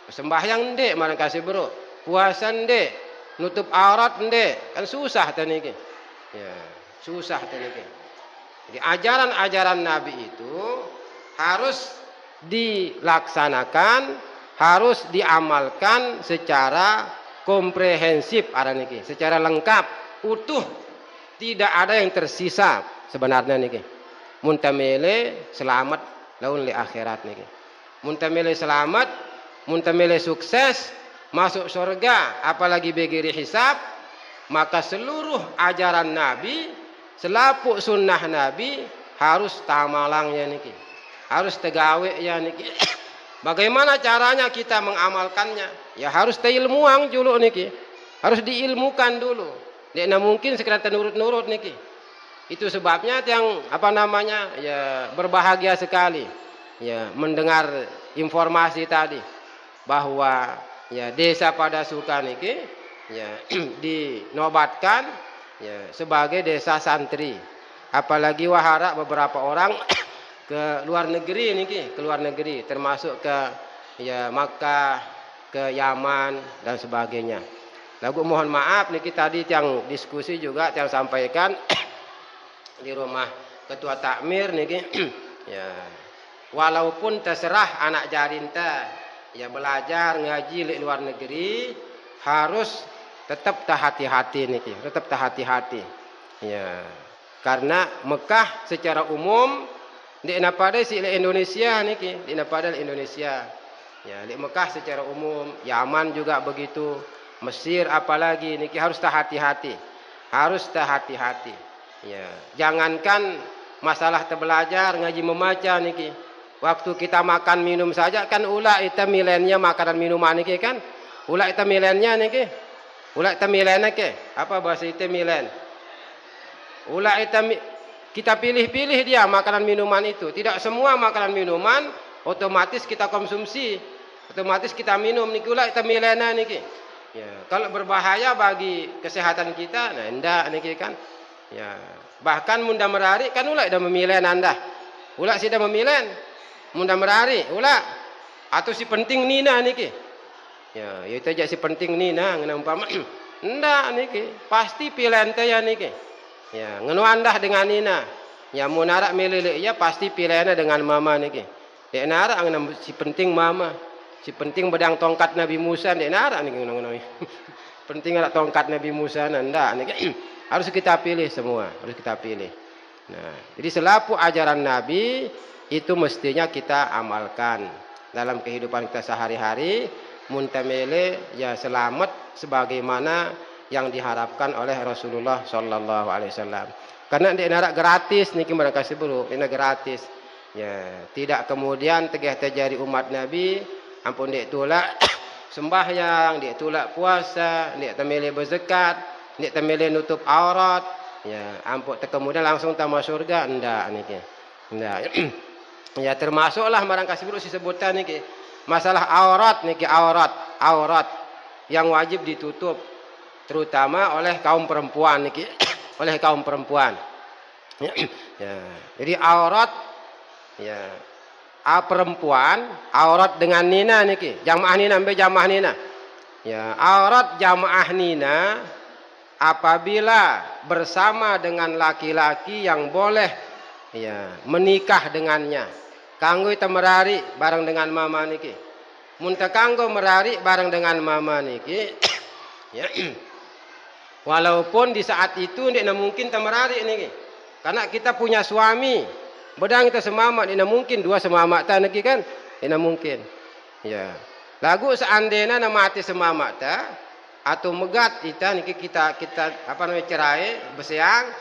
Sembahyang ndek marang kasih bro. Puasa ndek, nutup aurat ndek, kan susah ta niki. Ya, susah ta niki. Jadi ajaran-ajaran Nabi itu harus dilaksanakan, harus diamalkan secara komprehensif ada niki, secara lengkap, utuh, tidak ada yang tersisa sebenarnya niki. Muntamele selamat laun li akhirat niki. Muntamele selamat, muntamele sukses, masuk surga, apalagi begiri hisab, maka seluruh ajaran Nabi, selapuk sunnah Nabi harus tamalangnya niki, harus tegawe ya niki. Bagaimana caranya kita mengamalkannya? Ya harus teilmuang dulu niki, harus diilmukan dulu. Tidak mungkin sekedar nurut-nurut niki. Itu sebabnya yang apa namanya ya berbahagia sekali ya mendengar informasi tadi bahwa ya desa pada Suka niki ya dinobatkan ya sebagai desa santri. Apalagi wahara beberapa orang ke luar negeri niki, ke luar negeri termasuk ke ya Makkah, ke Yaman dan sebagainya. Lagu mohon maaf niki tadi yang diskusi juga yang sampaikan di rumah ketua takmir niki ya walaupun terserah anak jarinta ya belajar ngaji di luar negeri harus tetap hati-hati niki, tetap hati-hati. Ya. Karena Mekah secara umum di pada si Indonesia niki, di pada Indonesia. Ya, di Mekah secara umum, Yaman juga begitu, Mesir apalagi niki harus hati-hati. Harus hati-hati. Ya, jangankan masalah terbelajar, ngaji membaca niki. Waktu kita makan minum saja kan ulah itu milennya makanan minuman niki kan. Ulah itu milennya niki. Ulah itu milennya ke. Apa bahasa itu milen? Ulah itu kita pilih-pilih dia makanan minuman itu. Tidak semua makanan minuman otomatis kita konsumsi, otomatis kita minum niki ulah kita milena niki. Ya, kalau berbahaya bagi kesehatan kita, nah enggak niki kan. Ya, bahkan munda merari kan ulah dah memilen anda. Ulah sudah memilen, munda merari ulah atau si penting nina niki. Ya, itu aja si penting nina ngena umpama enggak niki, pasti pilihan teh ya niki. Ya, ngenu andah dengan nina. Ya munara melele ya pasti pilihannya dengan mama niki. Dek nara ngena si penting mama. Si penting bedang tongkat Nabi Musa dek nara niki ngono-ngono. Penting ada tongkat Nabi Musa nanda niki. Harus kita pilih semua, harus kita pilih. Nah, jadi selaku ajaran Nabi itu mestinya kita amalkan dalam kehidupan kita sehari-hari. Muntamele ya selamat sebagaimana yang diharapkan oleh Rasulullah Sallallahu Alaihi Wasallam. Karena di negara gratis niki mereka sebut, ini gratis. Ya, tidak kemudian tegah terjadi umat Nabi, ampun dia tolak sembahyang, dia tolak puasa, dia temele berzakat, dia temele nutup aurat. Ya, ampun kemudian langsung tamat surga, enggak niki. Enggak. Ya termasuklah marang kasih buruk sebutan niki. Masalah aurat niki aurat yang wajib ditutup terutama oleh kaum perempuan niki oleh kaum perempuan. Ya, jadi aurat ya perempuan aurat dengan nina niki jamaah nina sampai jamaah nina. Ya, aurat jamaah nina apabila bersama dengan laki-laki yang boleh ya menikah dengannya. Kanggo ita merari bareng dengan mama niki. Mun kanggo merari bareng dengan mama niki ya. Walaupun di saat itu tidak mungkin temerari niki. Karena kita punya suami. Bedang kita semamak tidak mungkin dua semamak ta niki kan? Tidak mungkin. Ya. Lagu seandainya na mati semamak ta atau megat kita niki kita apa namanya cerai, beseang,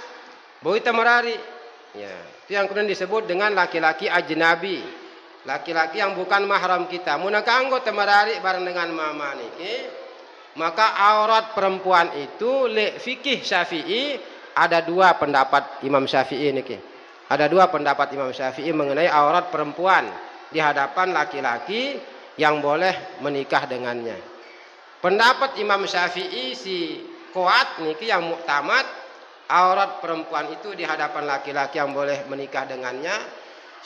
boleh temerari. Ya. Itu yang kemudian disebut dengan laki-laki ajnabi. Laki-laki yang bukan mahram kita. Mun kanggo temerari bareng dengan mama niki. Maka aurat perempuan itu le fikih Syafi'i ada dua pendapat Imam Syafi'i niki. Ada dua pendapat Imam Syafi'i mengenai aurat perempuan di hadapan laki-laki yang boleh menikah dengannya. Pendapat Imam Syafi'i si kuat niki yang muktamad aurat perempuan itu di hadapan laki-laki yang boleh menikah dengannya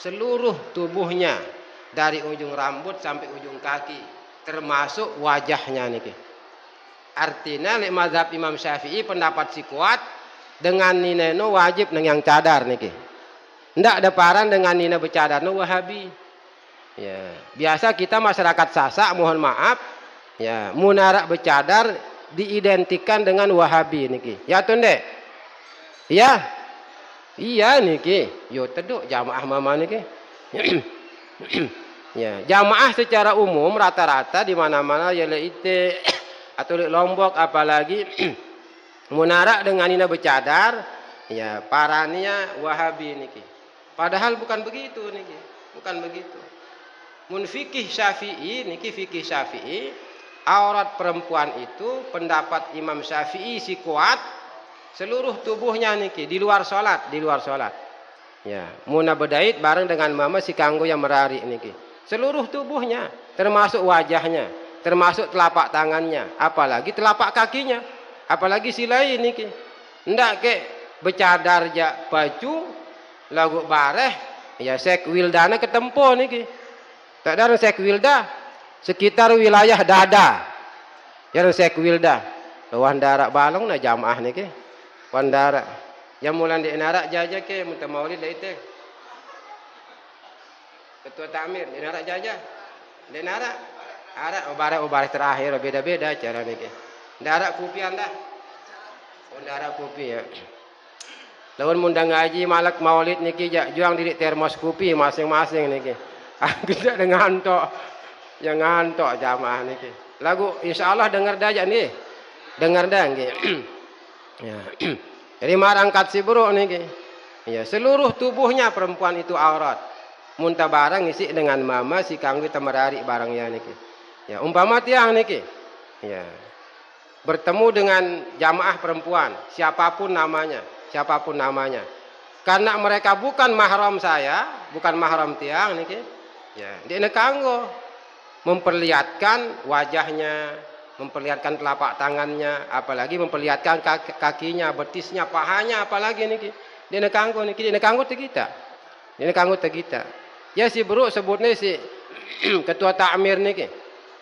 seluruh tubuhnya dari ujung rambut sampai ujung kaki termasuk wajahnya niki. Artinya lek mazhab Imam Syafi'i pendapat si kuat dengan nineno wajib nang yang cadar niki. Ndak ada paran dengan nina bercadar no Wahabi. Ya, biasa kita masyarakat Sasak mohon maaf ya munarak bercadar diidentikan dengan Wahabi niki. Ya tunde. Iya. Iya niki. Yo teduk jamaah mama niki. Ya, jamaah secara umum rata-rata di mana-mana ya leite atau di Lombok apalagi munarak dengan nina bercadar ya parania Wahabi niki. Padahal bukan begitu niki, bukan begitu. Mun fikih Syafi'i niki fikih Syafi'i aurat perempuan itu pendapat Imam Syafi'i si kuat seluruh tubuhnya niki di luar salat, di luar salat. Ya, muna bedait bareng dengan mama si kanggo yang merari niki. Seluruh tubuhnya termasuk wajahnya. Termasuk telapak tangannya, apalagi telapak kakinya, apalagi silai niki. Ndak ke bercadar ja baju lagu bareh ya sek wildana ketempo niki. Tak ada sek wilda sekitar wilayah dada. Ya sek wilda. Lawan darak balong na jamaah niki. Wan darak. Yang mulan di narak jaja ke muta maulid da ite. Ketua Tamir di narak jaja. Di narak ada obat terakhir beda-beda cara niki. Darak kopi anda. Oh darak kopi ya. Lawan mundang ngaji malak maulid niki juang didik termos kopi masing-masing niki. Kita dengan tok Yang ngantuk jamaah niki. Lagu insyaallah dengar dah aja nih. Dengar dah nggih. Ya. Jadi marangkat si bro niki. Ya, seluruh tubuhnya perempuan itu aurat. Muntah barang isi dengan mama si kanggo temerari barangnya niki. Ya, umpama tiang niki. Ya. Bertemu dengan jamaah perempuan, siapapun namanya. Karena mereka bukan mahram saya, bukan mahram tiang niki. Ya, dia kanggo memperlihatkan wajahnya, memperlihatkan telapak tangannya, apalagi memperlihatkan kakinya, betisnya, pahanya, apalagi niki. Dia kanggo niki, dia kanggo te kita. Dia kanggo te kita. Ya si bro sebutnya si ketua takmir niki.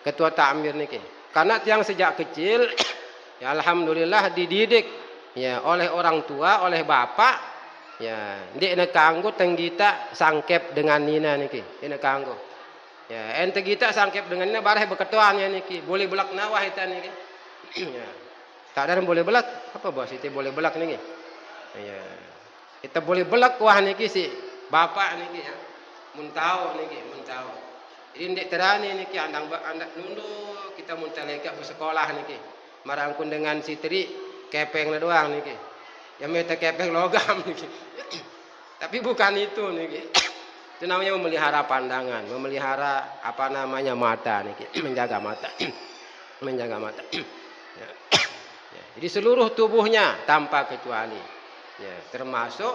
Ketua takmir niki. Karena tiang sejak kecil ya alhamdulillah dididik ya oleh orang tua, oleh bapak ya, dia kanggo tenggita sangkep dengan nina niki. Dia kanggo. Ya, ente kita sangkep dengan nina bareh beketuannya niki. Boleh belak nawah itu niki. Ya. Tak ada boleh belak. Apa bos itu boleh belak niki? Ya. Kita boleh belak wah niki si bapak niki ya. Muntau niki, muntau. Jadi ndek terani niki andang nundu kita muntaleka bersekolah niki. Marangkun dengan si Tri kepeng doang niki. Ya meta kepeng logam niki. Tapi bukan itu niki. Itu namanya memelihara pandangan, memelihara apa namanya mata niki, menjaga mata. Menjaga mata. Ya. Ya. Jadi seluruh tubuhnya tanpa kecuali. Ya, termasuk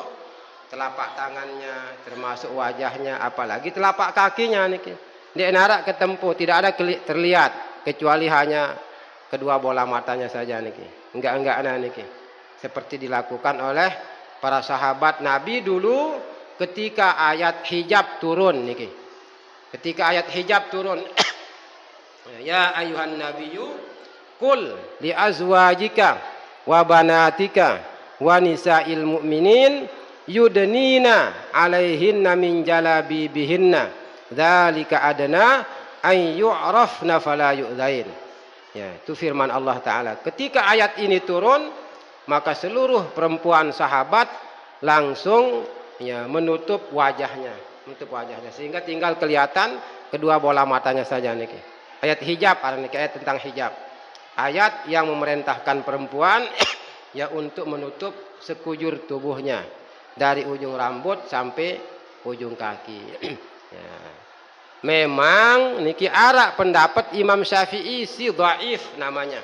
telapak tangannya, termasuk wajahnya, apalagi telapak kakinya niki. Dia narak ketempuh, tidak ada terlihat kecuali hanya kedua bola matanya saja niki. Enggak niki. Seperti dilakukan oleh para sahabat Nabi dulu ketika ayat hijab turun niki. Ketika ayat hijab turun ya ayuhan nabiyyu qul li azwajika wa banatika wa nisa'il mu'minin yudnina 'alaihinna min jalabibihinna dzalika adna ay yu'rafna fala yu'zain. Ya, itu firman Allah taala. Ketika ayat ini turun, maka seluruh perempuan sahabat langsung ya menutup wajahnya sehingga tinggal kelihatan kedua bola matanya saja niki. Ayat hijab, ayat tentang hijab. Ayat yang memerintahkan perempuan ya untuk menutup sekujur tubuhnya dari ujung rambut sampai ujung kaki. Ya. Memang niki arak pendapat Imam Syafi'i si dhaif namanya.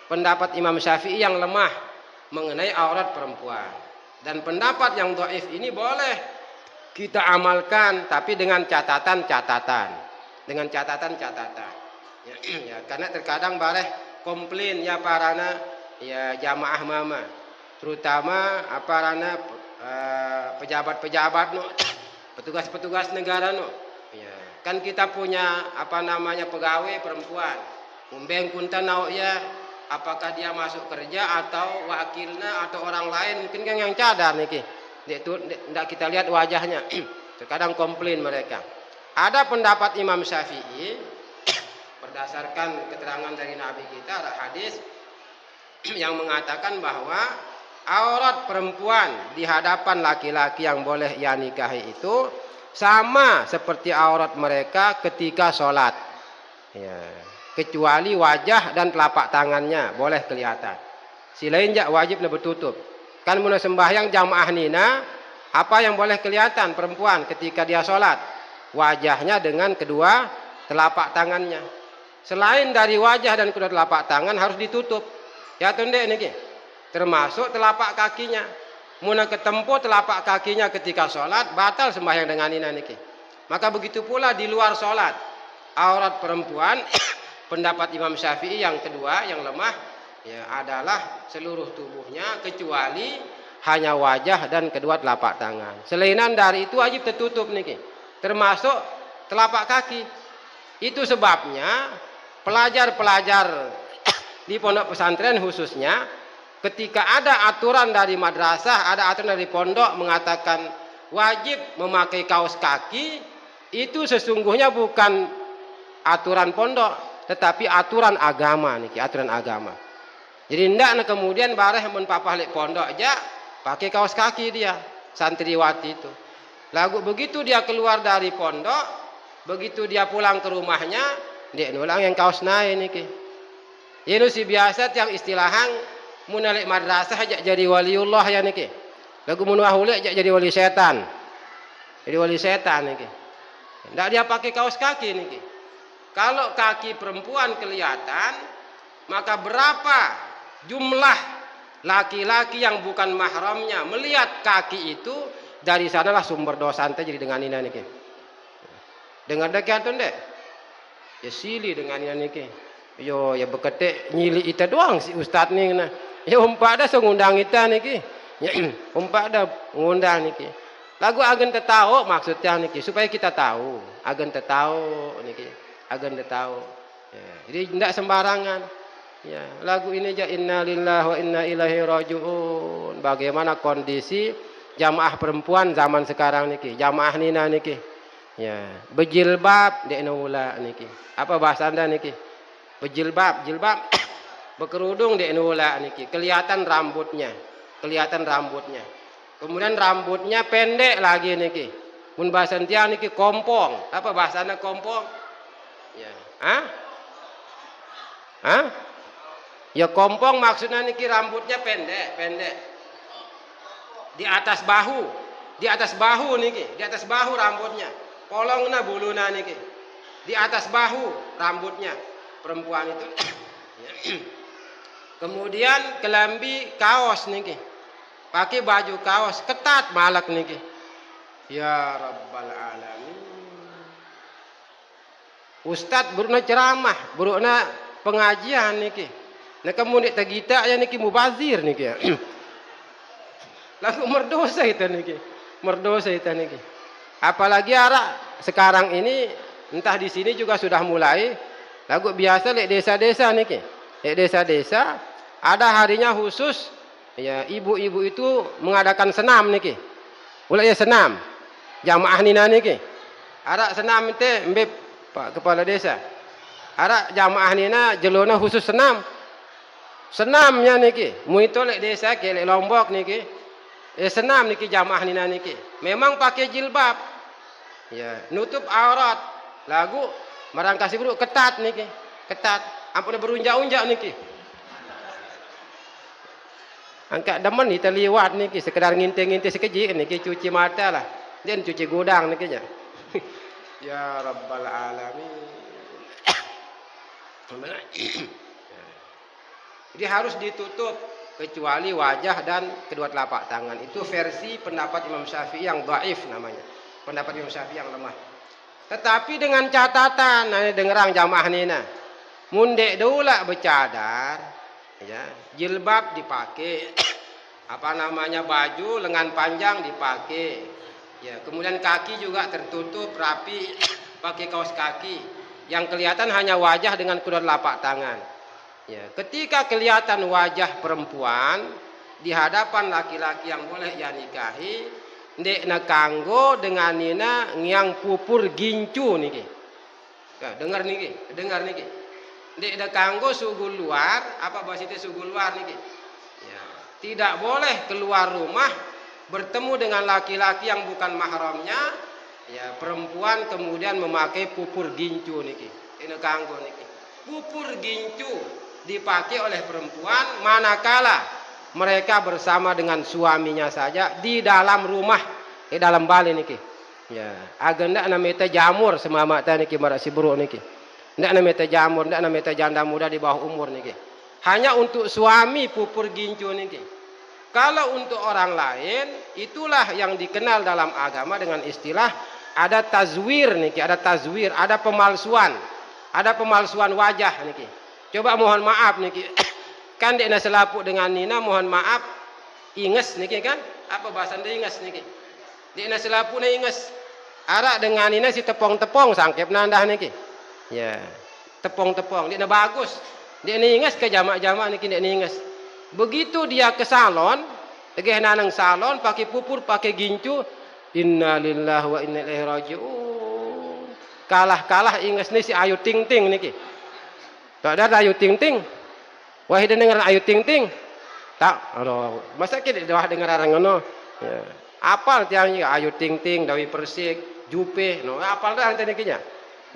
Pendapat Imam Syafi'i yang lemah mengenai aurat perempuan. Dan pendapat yang dhaif ini boleh kita amalkan tapi dengan catatan-catatan. Dengan catatan-catatan. Ya, karena terkadang bareh komplain ya parana ya jamaah mama. Terutama aparana pejabat-pejabat no, petugas-petugas negara no. Ya, kan kita punya apa namanya pegawai perempuan. Umbeng kunta nau ya apakah dia masuk kerja atau wakilnya atau orang lain mungkin kan yang cadar niki. Itu tidak kita lihat wajahnya. Terkadang komplain mereka. Ada pendapat Imam Syafi'i berdasarkan keterangan dari Nabi kita ada hadis yang mengatakan bahwa aurat perempuan di hadapan laki-laki yang boleh ia nikahi itu sama seperti aurat mereka ketika sholat. Ya. Kecuali wajah dan telapak tangannya boleh kelihatan. Si lain jak wajib bertutup. Kan muna sembahyang jamaah nina, apa yang boleh kelihatan perempuan ketika dia sholat? Wajahnya dengan kedua telapak tangannya. Selain dari wajah dan kedua telapak tangan harus ditutup. Ya tundek niki. Termasuk telapak kakinya. Muna ketempuh telapak kakinya ketika sholat, batal sembahyang dengan nina niki. Maka begitu pula di luar sholat. Aurat perempuan pendapat Imam Syafi'i yang kedua yang lemah ya adalah seluruh tubuhnya kecuali hanya wajah dan kedua telapak tangan. Selainan dari itu wajib tertutup niki. Termasuk telapak kaki. Itu sebabnya pelajar-pelajar di pondok pesantren khususnya ketika ada aturan dari madrasah, ada aturan dari pondok mengatakan wajib memakai kaos kaki, itu sesungguhnya bukan aturan pondok tetapi aturan agama niki, aturan agama. Jadi ndak kemudian bareh mun papah lek pondok aja pakai kaos kaki dia, santriwati itu. Lagu begitu dia keluar dari pondok, begitu dia pulang ke rumahnya, Dek nulang yang kaos naik niki. Ini si biasa tiang istilahan munalik madrasah ajak jadi waliullah ya niki. Lagu mun ahuli ajak jadi wali setan. Jadi wali setan niki. Ndak dia pakai kaos kaki niki. Kalau kaki perempuan kelihatan, maka berapa jumlah laki-laki yang bukan mahramnya melihat kaki itu, dari sanalah sumber dosa ante jadi dengan ini niki. Dengar dekat tu ndek? Ya sili dengan ini niki. Yo ya beketek nyili ita doang si ustaz ni na. Ya umpak dah ngundang ita niki. Ya umpak dah ngundang niki. Lagu agen tetau maksudnya niki supaya kita tahu, agen tetau niki, agen tetau. Ya, jadi tidak sembarangan. Ya, lagu ini aja inna lillahi wa inna ilaihi rajiun. Bagaimana kondisi jamaah perempuan zaman sekarang niki, jamaah nina niki. Ya, berjilbab dek nula niki. Apa bahasa Anda niki? Berjilbab, jilbab berkerudung dek nula niki. Kelihatan rambutnya. Kelihatan rambutnya. Kemudian rambutnya pendek lagi niki. Mun bahasa India niki kompong. Apa bahasa Anda kompong? Ya. Hah? Hah? Ya kompong maksudnya niki rambutnya pendek, pendek. Di atas bahu. Di atas bahu niki, di atas bahu rambutnya. Polongna buluna niki. Di atas bahu rambutnya perempuan itu. Kemudian kelambi kaos niki. Pakai baju kaos ketat malak niki. Ya Rabbal Alamin. Ustaz burukna ceramah, burukna pengajian niki. Nah kemudian tegita ya niki mubazir niki ya. Lagu merdosa itu niki. Merdosa itu niki. Apalagi arak sekarang ini entah di sini juga sudah mulai lagu biasa lek desa-desa niki. Lek desa-desa ada harinya khusus ya ibu-ibu itu mengadakan senam niki. Mulai ya senam. Jamaah nina niki. Arak senam itu mbep Pak Kepala Desa. Arak jamaah nina jelona khusus senam. Senamnya niki. Mu itu lek desa ke lek Lombok niki. Senam niki jamaah nina niki. Memang pakai jilbab. Ya, nutup aurat. Lagu marangkasi buruk ketat niki. Ketat. Ampun berunjak-unjak niki. Angkat demen kita liwat niki sekedar nginte-nginte sekejik niki cuci mata lah. Dan cuci gudang niki ya. Ya Rabbal Alamin. Jadi harus ditutup kecuali wajah dan kedua telapak tangan. Itu versi pendapat Imam Syafi'i yang dhaif namanya. Pendapat Imam Syafi'i yang lemah. Tetapi dengan catatan, nah dengerang jamaah nina. Mundek dula bercadar, ya, jilbab dipakai. Apa namanya baju lengan panjang dipakai. Ya, kemudian kaki juga tertutup rapi pakai kaos kaki. Yang kelihatan hanya wajah dengan kedua telapak tangan. Ya, ketika kelihatan wajah perempuan di hadapan laki-laki yang boleh ia nikahi, ndek na kanggo dengan nina ngiang pupur gincu niki. Ya, dengar niki, dengar niki. Ndek na kanggo sugul luar, apa bahasa itu sugul luar niki? Ya, tidak boleh keluar rumah bertemu dengan laki-laki yang bukan mahramnya. Ya, perempuan kemudian memakai pupur gincu niki. Ini kanggo niki. Pupur gincu dipakai oleh perempuan manakala mereka bersama dengan suaminya saja di dalam rumah, di dalam bali niki. Ya, agenda namanya jamur semamata niki marak si buruk niki. Ndak namanya jamur, ndak namanya janda muda di bawah umur niki. Hanya untuk suami pupur gincu niki. Kalau untuk orang lain, itulah yang dikenal dalam agama dengan istilah ada tazwir niki, ada tazwir, ada pemalsuan wajah niki. Coba mohon maaf niki. Kan dek na selaput dengan nina mohon maaf inges niki kan? Apa bahasa Anda inges niki? Dek na selaput na inges. Arak dengan nina si tepong-tepong sangkep nandah niki. Ya, tepong-tepong. Dek na bagus. Dek na inges ke jamak-jamak niki dek na inges. Begitu dia ke salon, tegeh nanang salon pakai pupur, pakai gincu, inna lillahi wa inna ilaihi rajiun. Kalah-kalah inges ni si Ayu Ting Ting niki. Tak ada Ayu Ting Ting. Wah dengar Ayu Ting Ting. Tak, aduh, masa kita dah dengar orang ngono. Ya. Apal tiang Ayu Ting Ting, Dewi Persik, Jupe, no, apal dah ante nikinya.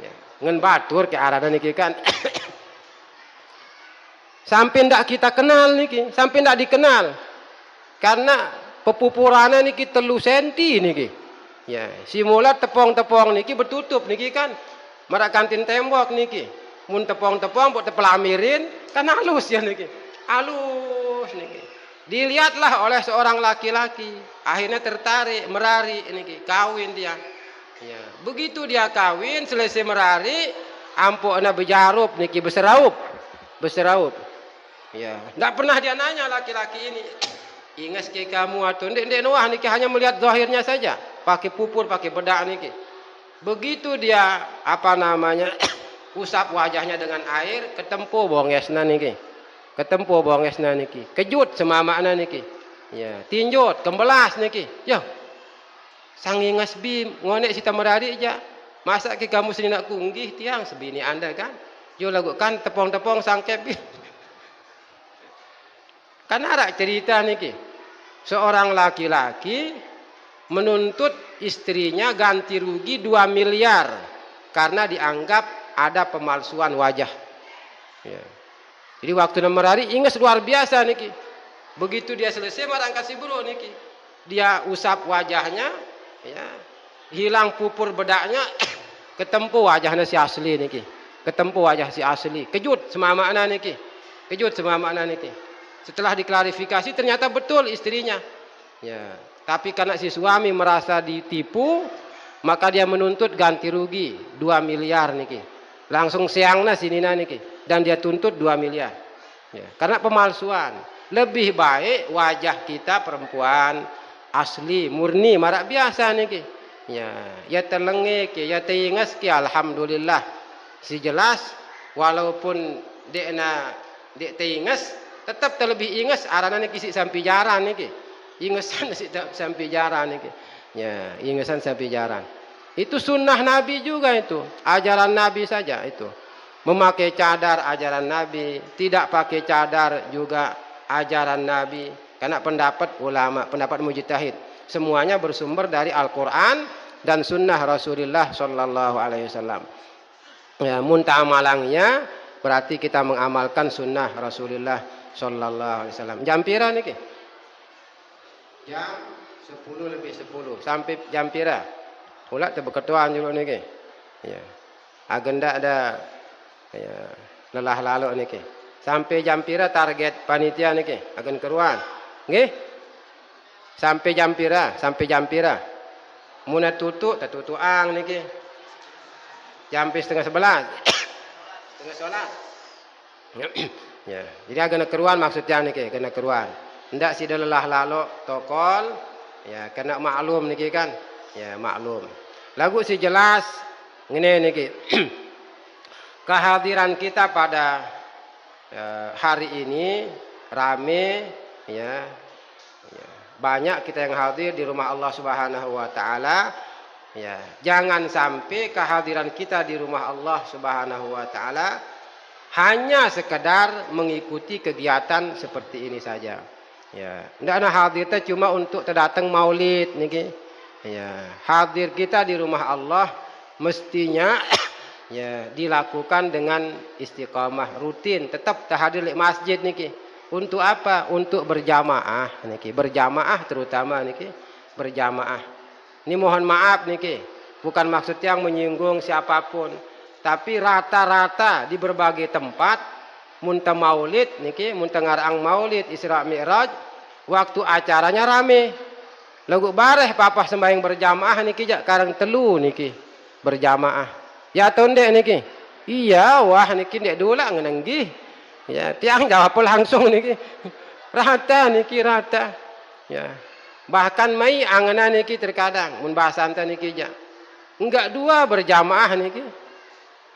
Ya. ngen batur ke arana niki kan. Sampai ndak kita kenal niki, sampai ndak dikenal. Karena pepupurana niki 3 senti niki. Ya, simula tepong-tepong niki bertutup niki kan. Marak kantin tembok niki. Mun tepong-tepong buat tepelamirin kan halus ya niki. Halus niki. Dilihatlah oleh seorang laki-laki. Akhirnya tertarik, merari niki, kawin dia. Ya, begitu dia kawin selesai merari, ampokna bejarup niki berseraup. Berseraup. Ya, enggak pernah dia nanya laki-laki ini. Ingat ke kamu atau ndek Noah niki hanya melihat zahirnya saja, pakai pupur, pakai bedak niki. Begitu dia usap wajahnya dengan air, ketempo bongesna niki. Ketempo bongesna niki. Kejut semamakna niki. Ya, tinjot, kembelas niki. Ya. Sang ingas bim, ngonek sita merari aja. Masa ke kamu sini nak kunggih tiang sebini Anda kan? Yo lagu kan tepong-tepong sangkep. Kan ada cerita niki. Seorang laki-laki menuntut istrinya ganti rugi 2 miliar karena dianggap ada pemalsuan wajah. Ya. Jadi waktu merari ingat luar biasa niki. Begitu dia selesai marang kasih bro niki. Dia usap wajahnya, ya. Hilang pupur bedaknya, ketempu wajahnya si asli niki. Ketempu wajah si asli. Kejut semamakna niki. Kejut semamakna niki. Setelah diklarifikasi ternyata betul istrinya. Ya, tapi karena si suami merasa ditipu, maka dia menuntut ganti rugi 2 miliar niki. Langsung siangna sinina niki dan dia tuntut 2 miliar. Ya, karena pemalsuan. Lebih baik wajah kita perempuan asli, murni, marak biasa niki. Ya terlengik, ya teringas ki alhamdulillah. Si jelas walaupun dek teringas tetap terlebih ingat arana niki si sampai jaran niki. Ingesan si sampai jaran niki. Ya, ingesan sampai jaran. Itu sunnah Nabi juga itu. Ajaran Nabi saja itu. Memakai cadar ajaran Nabi, tidak pakai cadar juga ajaran Nabi. Karena pendapat ulama, pendapat mujtahid, semuanya bersumber dari Al-Qur'an dan sunnah Rasulullah sallallahu alaihi wasallam. Ya, muntamalangnya berarti kita mengamalkan sunnah Rasulullah sallallahu alaihi wasallam. Jam pira niki? Jam 10 lebih 10 sampai jam pira? Pula terbeketuan dulu niki. Ya. Agenda ada ya, lelah lalu niki. Sampai jam pira target panitia niki? Agen keruan. Nggih? Sampai jam pira? Sampai jam pira? Muna tutuk, ang niki. Jam 10:30. Tengah sholat. Ya, jadi agak keruan maksudnya niki, kena keruan. Ndak si lelah lalu tokol, ya kena maklum niki kan, ya maklum. Lagu si jelas, ngene niki. Kehadiran kita pada hari ini rame, ya, banyak kita yang hadir di rumah Allah Subhanahu Wa Taala. Ya, jangan sampai kehadiran kita di rumah Allah Subhanahu Wa Taala hanya sekedar mengikuti kegiatan seperti ini saja. Ya, ndak ada hadir kita cuma untuk terdatang maulid niki. Ya, hadir kita di rumah Allah mestinya ya dilakukan dengan istiqamah rutin, tetap terhadir di masjid niki. Untuk apa? Untuk berjamaah niki, berjamaah terutama niki, berjamaah. Ini mohon maaf niki, bukan maksud yang menyinggung siapapun. Tapi rata-rata di berbagai tempat munta maulid niki, munta ngarang maulid Isra Mi'raj, waktu acaranya rame. Lagu bareh papa sembahyang berjamaah niki jak karang telu niki berjamaah. Ya tonde niki. Iya wah niki ndek dula ngenenggi. Ya tiang jawab langsung niki. Rata niki rata. Ya. Bahkan mai angana niki terkadang mun bahasa anta niki jak. Enggak dua berjamaah niki.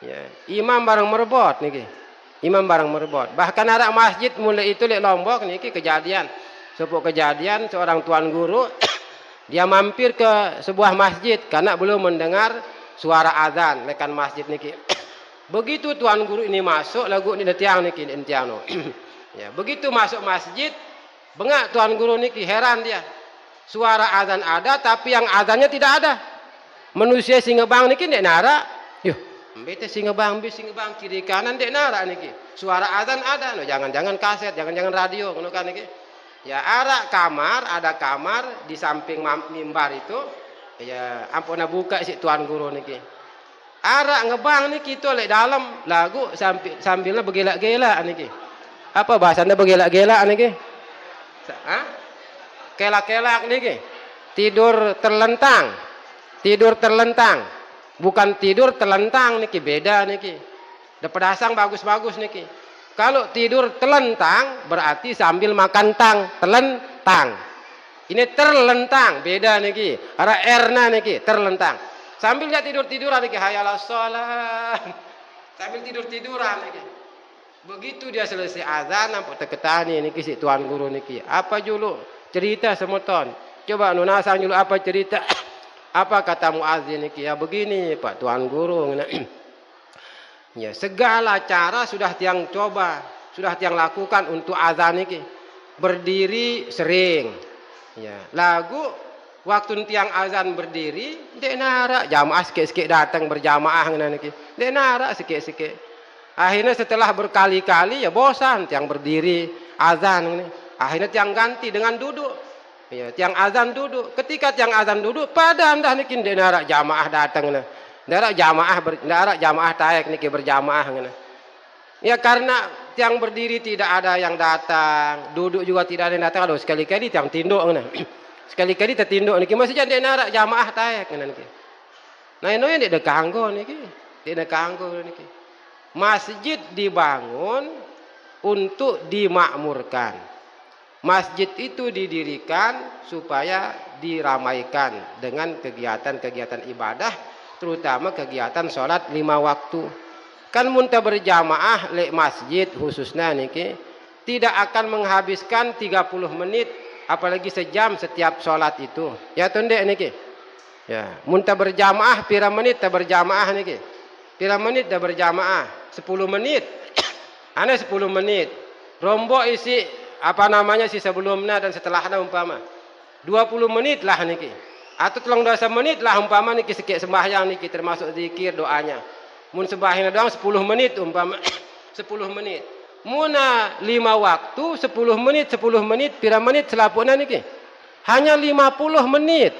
Ya, imam bareng merebot niki. Imam bareng merebot. Bahkan ada masjid mulai itu lek Lombok niki kejadian. Sebuah kejadian seorang tuan guru dia mampir ke sebuah masjid karena belum mendengar suara azan lekan masjid niki. Begitu tuan guru ini masuk lagu ni tiang niki entiano. Ya, begitu masuk masjid bengak tuan guru niki heran dia. Suara azan ada tapi yang azannya tidak ada. Manusia singebang niki ndek nara. Yuh, Bete singebang kiri kanan dek nara niki. Suara azan ada, no jangan-jangan kaset, jangan-jangan radio, ngono kan niki. Ya ada kamar di samping mimbar itu. Ya ampun buka si tuan guru niki. Ara ngebang niki to lek dalam lagu sambilnya bergelak-gelak niki. Apa bahasanya bergelak-gelak niki? Hah? Kelak-kelak niki. Tidur terlentang. Bukan tidur terlentang niki, beda niki. Depedasang bagus-bagus niki. Kalau tidur telentang berarti sambil makan telentang. Ini terlentang, beda niki. Ara erna niki, terlentang. Sambil dia tidur-tiduran niki, hayalas sholat. Sambil tidur-tiduran niki. Begitu dia selesai azan nampak teketani niki si tuan guru niki. Apa julu? Cerita semeton. Coba nunasang julu apa cerita? Apa kata muazzin niki? Ya begini Pak Tuan Guru. Ya segala cara sudah tiang coba, sudah tiang lakukan untuk azan niki. Berdiri sering. Ya, lagu waktu tiang azan berdiri, dek nara jamaah sikit-sikit datang berjamaah ngene niki. Dek nara sikit-sikit. Akhirnya setelah berkali-kali ya bosan tiang berdiri azan ini. Akhirnya tiang ganti dengan duduk. Ya, tiang azan duduk. Ketika tiang azan duduk, pada anda niki ndak jamaah datang nah. Ndak jamaah taek niki berjamaah ngene. Ya karena tiang berdiri tidak ada yang datang, duduk juga tidak ada yang datang. Aduh sekali-kali tiang tinduk ngene. Sekali-kali tertinduk niki masih jadi ndak jamaah taek ngene niki. Nah ini ndak kanggo niki. Tidak kanggo niki. Masjid dibangun untuk dimakmurkan. Masjid itu didirikan supaya diramaikan dengan kegiatan-kegiatan ibadah, terutama kegiatan sholat 5 waktu. Kan munta berjamaah lek masjid khususnya niki tidak akan menghabiskan 30 menit apalagi sejam setiap sholat itu. Ya tundek niki. Ya, munta berjamaah pira menit ta berjamaah niki. Pira menit ta berjamaah? 10 menit. Ana 10 menit. Rombok isi apa namanya si sebelumnya dan setelahnya umpama 20 menit lah niki atau 30 menit lah umpama niki sikit sembahyang niki termasuk zikir doanya mun sembahyang doang 10 menit umpama 10 menit muna 5 waktu 10 menit pira menit selapuna niki hanya 50 menit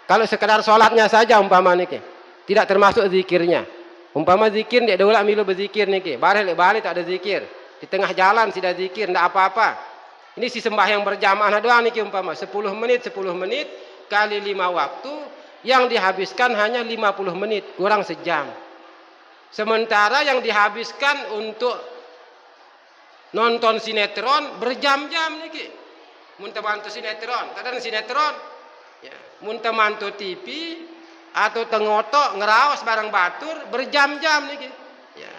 kalau sekedar sholatnya saja umpama niki tidak termasuk zikirnya umpama zikir ndak ada milu berzikir niki balik tak ada zikir di tengah jalan sudah zikir ndak apa-apa. Ini si sembahyang berjamaah doang niki umpama 10 menit kali 5 waktu yang dihabiskan hanya 50 menit kurang sejam. Sementara yang dihabiskan untuk nonton sinetron berjam-jam niki. Mun mantu sinetron, kadang sinetron ya, mun mantu TV atau tengoto ngeraos barang batur berjam-jam niki. Ya.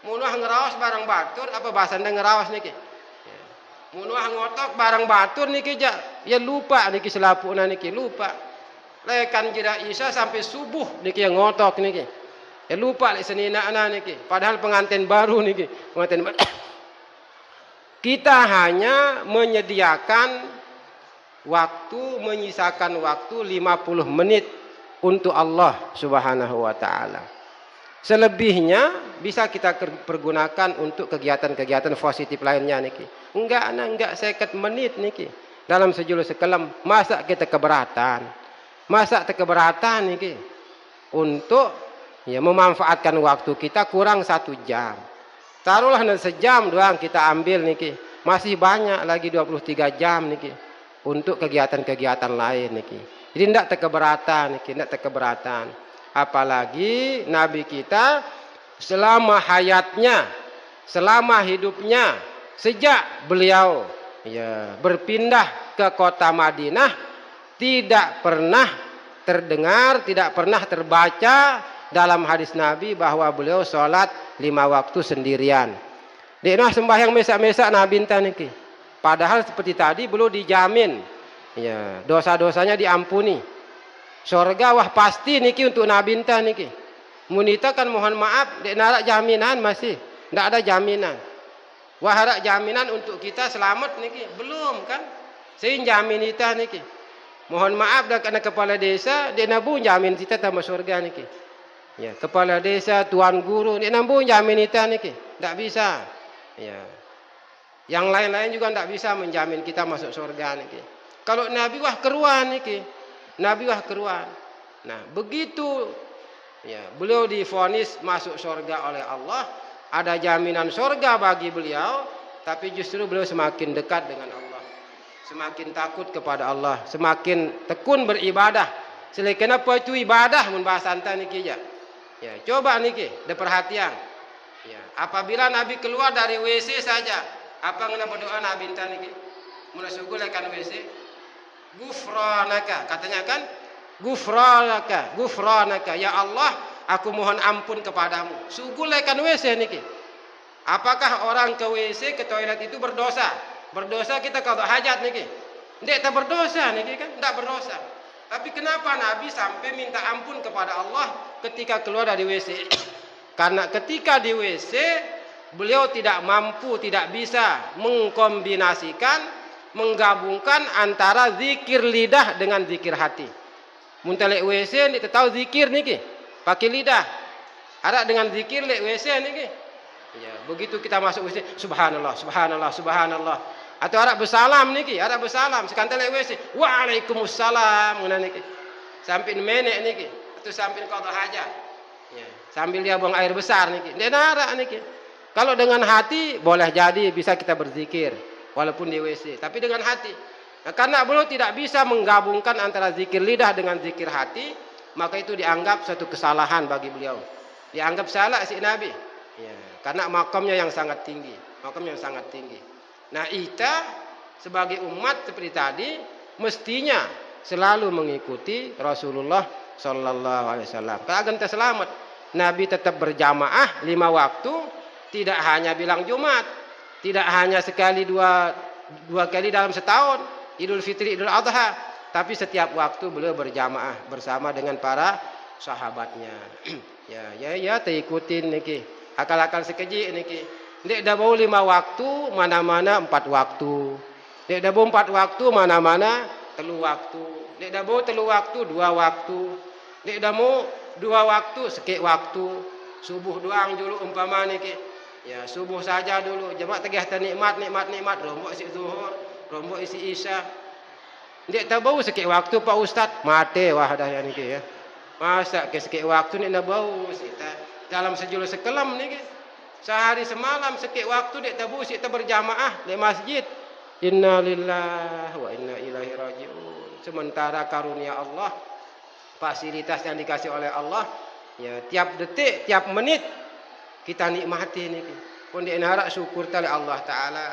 Mun ngeraos barang batur apa bahasanya ngeraos niki? Munuah ngotok barang batur niki ya lupa niki selapuna niki lupa lekan jira isya sampai subuh niki yang ngotok niki ya lupa lek senina niki padahal pengantin baru niki kita hanya menyediakan waktu menyisakan waktu 50 menit untuk Allah Subhanahu wa taala. Selebihnya bisa kita pergunakan untuk kegiatan-kegiatan positif lainnya niki. Enggak 50 menit niki. Dalam sejulu sekelam masa kita keberatan. Masa keberatan niki. Untuk ya memanfaatkan waktu kita kurang 1 jam. Taruhlah sejam doang kita ambil niki. Masih banyak lagi 23 jam niki untuk kegiatan-kegiatan lain niki. Jadi enggak keberatan niki, enggak keberatan. Apalagi Nabi kita selama hayatnya, selama hidupnya, sejak beliau ya berpindah ke kota Madinah, tidak pernah terdengar, tidak pernah terbaca dalam hadis Nabi bahwa beliau sholat 5 waktu sendirian. Dia sembahyang mesak-mesak Nabi niki. Padahal seperti tadi belum dijamin, ya dosa-dosanya diampuni. Surga wah pasti niki untuk Nabi niki. Munita kan mohon maaf, dek narak jaminan masih, ndak ada jaminan. Wah harak jaminan untuk kita selamat niki belum kan? Sein jamin kita niki. Mohon maaf dah kena kepala desa, dek nabu jamin kita sama surga niki. Ya, kepala desa, tuan guru, ni nampu jamin kita niki, tak bisa. Ya. Yang lain-lain juga tak bisa menjamin kita masuk surga niki. Kalau Nabi wah keruan niki. Nabi wah keruan. Nah, begitu ya, beliau divonis masuk surga oleh Allah, ada jaminan surga bagi beliau, tapi justru beliau semakin dekat dengan Allah. Semakin takut kepada Allah, semakin tekun beribadah. Selain kenapa itu ibadah mun bahasa anta niki ya. Ya, coba niki, ada perhatian. Ya, apabila Nabi keluar dari WC saja, apa ngena berdoa Nabi enta niki? Mun sugulkan WC, gufranaka, katanya kan? Gufranaka, gufranaka, ya Allah, aku mohon ampun kepadamu. Sugulkan WC niki. Apakah orang ke WC, ke toilet itu berdosa? Berdosa kita kalau hajat niki. Ndak tak berdosa niki kan? Ndak berdosa. Tapi kenapa Nabi sampai minta ampun kepada Allah ketika keluar dari WC? Karena ketika di WC beliau tidak mampu, tidak bisa mengkombinasikan, menggabungkan antara zikir lidah dengan zikir hati. Muntelek WC ni tahu zikir niki, pakai lidah. Ada dengan zikir lek WC niki. Ya, begitu kita masuk WC, subhanallah, subhanallah, subhanallah. Atau ada bersalam niki, ada bersalam sekantel lek WC, waalaikumsalam ngene niki. Sampai menek niki, atau sampai qada hajat. Ya, sambil dia buang air besar niki. Dia nara niki. Kalau dengan hati boleh jadi bisa kita berzikir walaupun di WC, tapi dengan hati. Nah, karena beliau tidak bisa menggabungkan antara zikir lidah dengan zikir hati, maka itu dianggap suatu kesalahan bagi beliau. Dianggap salah si Nabi. Ya, karena makamnya yang sangat tinggi, makamnya yang sangat tinggi. Nah, kita sebagai umat seperti tadi mestinya selalu mengikuti Rasulullah Sallallahu Alaihi Wasallam. Agar kita selamat. Nabi tetap berjamaah 5 waktu, tidak hanya bilang Jumat, tidak hanya sekali dua kali dalam setahun, Idul Fitri, Idul Adha, tapi setiap waktu beliau berjamaah bersama dengan para sahabatnya. ya, ikutin niki. Akal-akal sekeji niki. Dek dah bau 5 waktu, mana-mana 4 waktu. Dek dah bau 4 waktu, mana-mana 3 waktu. Dek dah bau 3 waktu, 2 waktu. Dek dah mau 2 waktu, sekek waktu. Subuh doang dulu umpama niki. Ya, subuh saja dulu. Jemaah tegah nikmat, rombok isi zuhur, rombok isi isya. Dek dah bau sekek waktu Pak Ustaz, mate wah dah ya niki ya. Masa ke sekek waktu ni nak bau sita dalam sejulur sekelam niki. Sehari semalam sekek waktu dek tabu kita berjamaah di masjid. Inna lillahi wa inna ilaihi rajiun. Sementara karunia Allah, fasilitas yang dikasih oleh Allah, ya tiap detik, tiap menit kita nikmati niki. Pun dek narak syukur tali Allah Taala.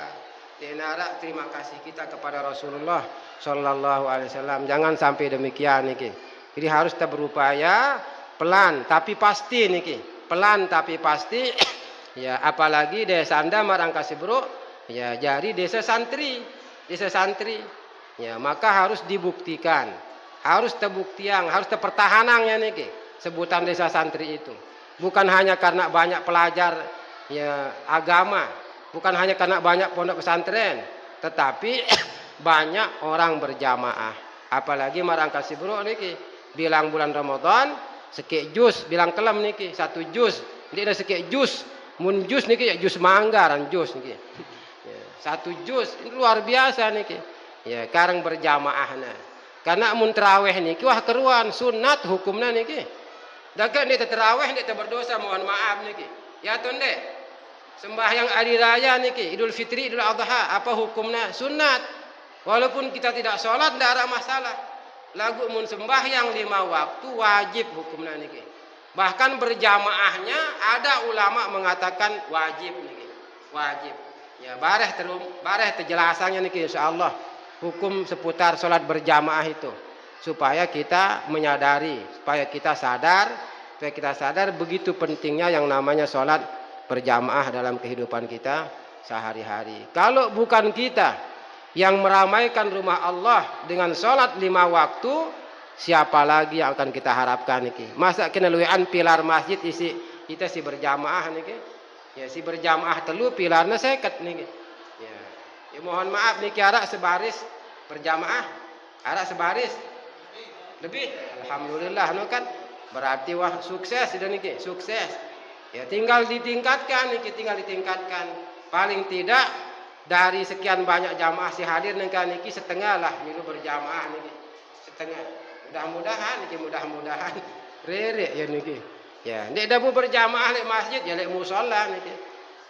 Dek narak terima kasih kita kepada Rasulullah Sallallahu Alaihi Wasallam. Jangan sampai demikian niki. Jadi harus kita berupaya pelan tapi pasti niki. Pelan tapi pasti. Ya, apalagi desa Anda Marangkasi Bro, ya jadi desa santri. Ya, maka harus dibuktikan. Harus terbuktian, harus terpertahanannya niki sebutan desa santri itu. Bukan hanya karena banyak pelajar ya agama, bukan hanya karena banyak pondok pesantren, tetapi banyak orang berjamaah. Apalagi Marangkasi Bro niki bilang bulan Ramadan sekek jus, bilang kelam niki 1 jus. Dia ada sekek jus. Mun jus niki ya jus manggaran jus niki. Ya, 1 jus ini luar biasa niki. Ya, karang berjamaahna. Karena mun tarawih niki wah keruan sunat hukumna niki. Dagang dia tarawih dia berdosa mohon maaf niki. Ya tonde. Sembahyang hari raya niki, Idul Fitri, Idul Adha, apa hukumna? Sunat. Walaupun kita tidak sholat tidak ada masalah. Lagu mun sembahyang 5 waktu wajib hukumna niki. Bahkan berjamaahnya ada ulama mengatakan wajib niki. Wajib. Ya, bareh terjelasannya niki insyaallah. Hukum seputar salat berjamaah itu supaya kita menyadari, supaya kita sadar begitu pentingnya yang namanya salat berjamaah dalam kehidupan kita sehari-hari. Kalau bukan kita yang meramaikan rumah Allah dengan salat 5 waktu, siapa lagi yang akan kita harapkan niki? Masa kena luwean pilar masjid isi kita si berjamaah niki? Ya si berjamaah telu pilarnya seket niki. Ya mohon maaf niki arak sebaris berjamaah, arak sebaris lebih. Alhamdulillah no kan. Berarti wah sukses sudah niki, sukses. Ya tinggal ditingkatkan niki, tinggal ditingkatkan. Paling tidak dari sekian banyak jamaah si hadir niki setengah lah milu berjamaah niki. Setengah. Mudah-mudahan niki, mudah-mudahan rere ya niki. Ya, nek dabu berjamaah lek masjid ya lek musala niki.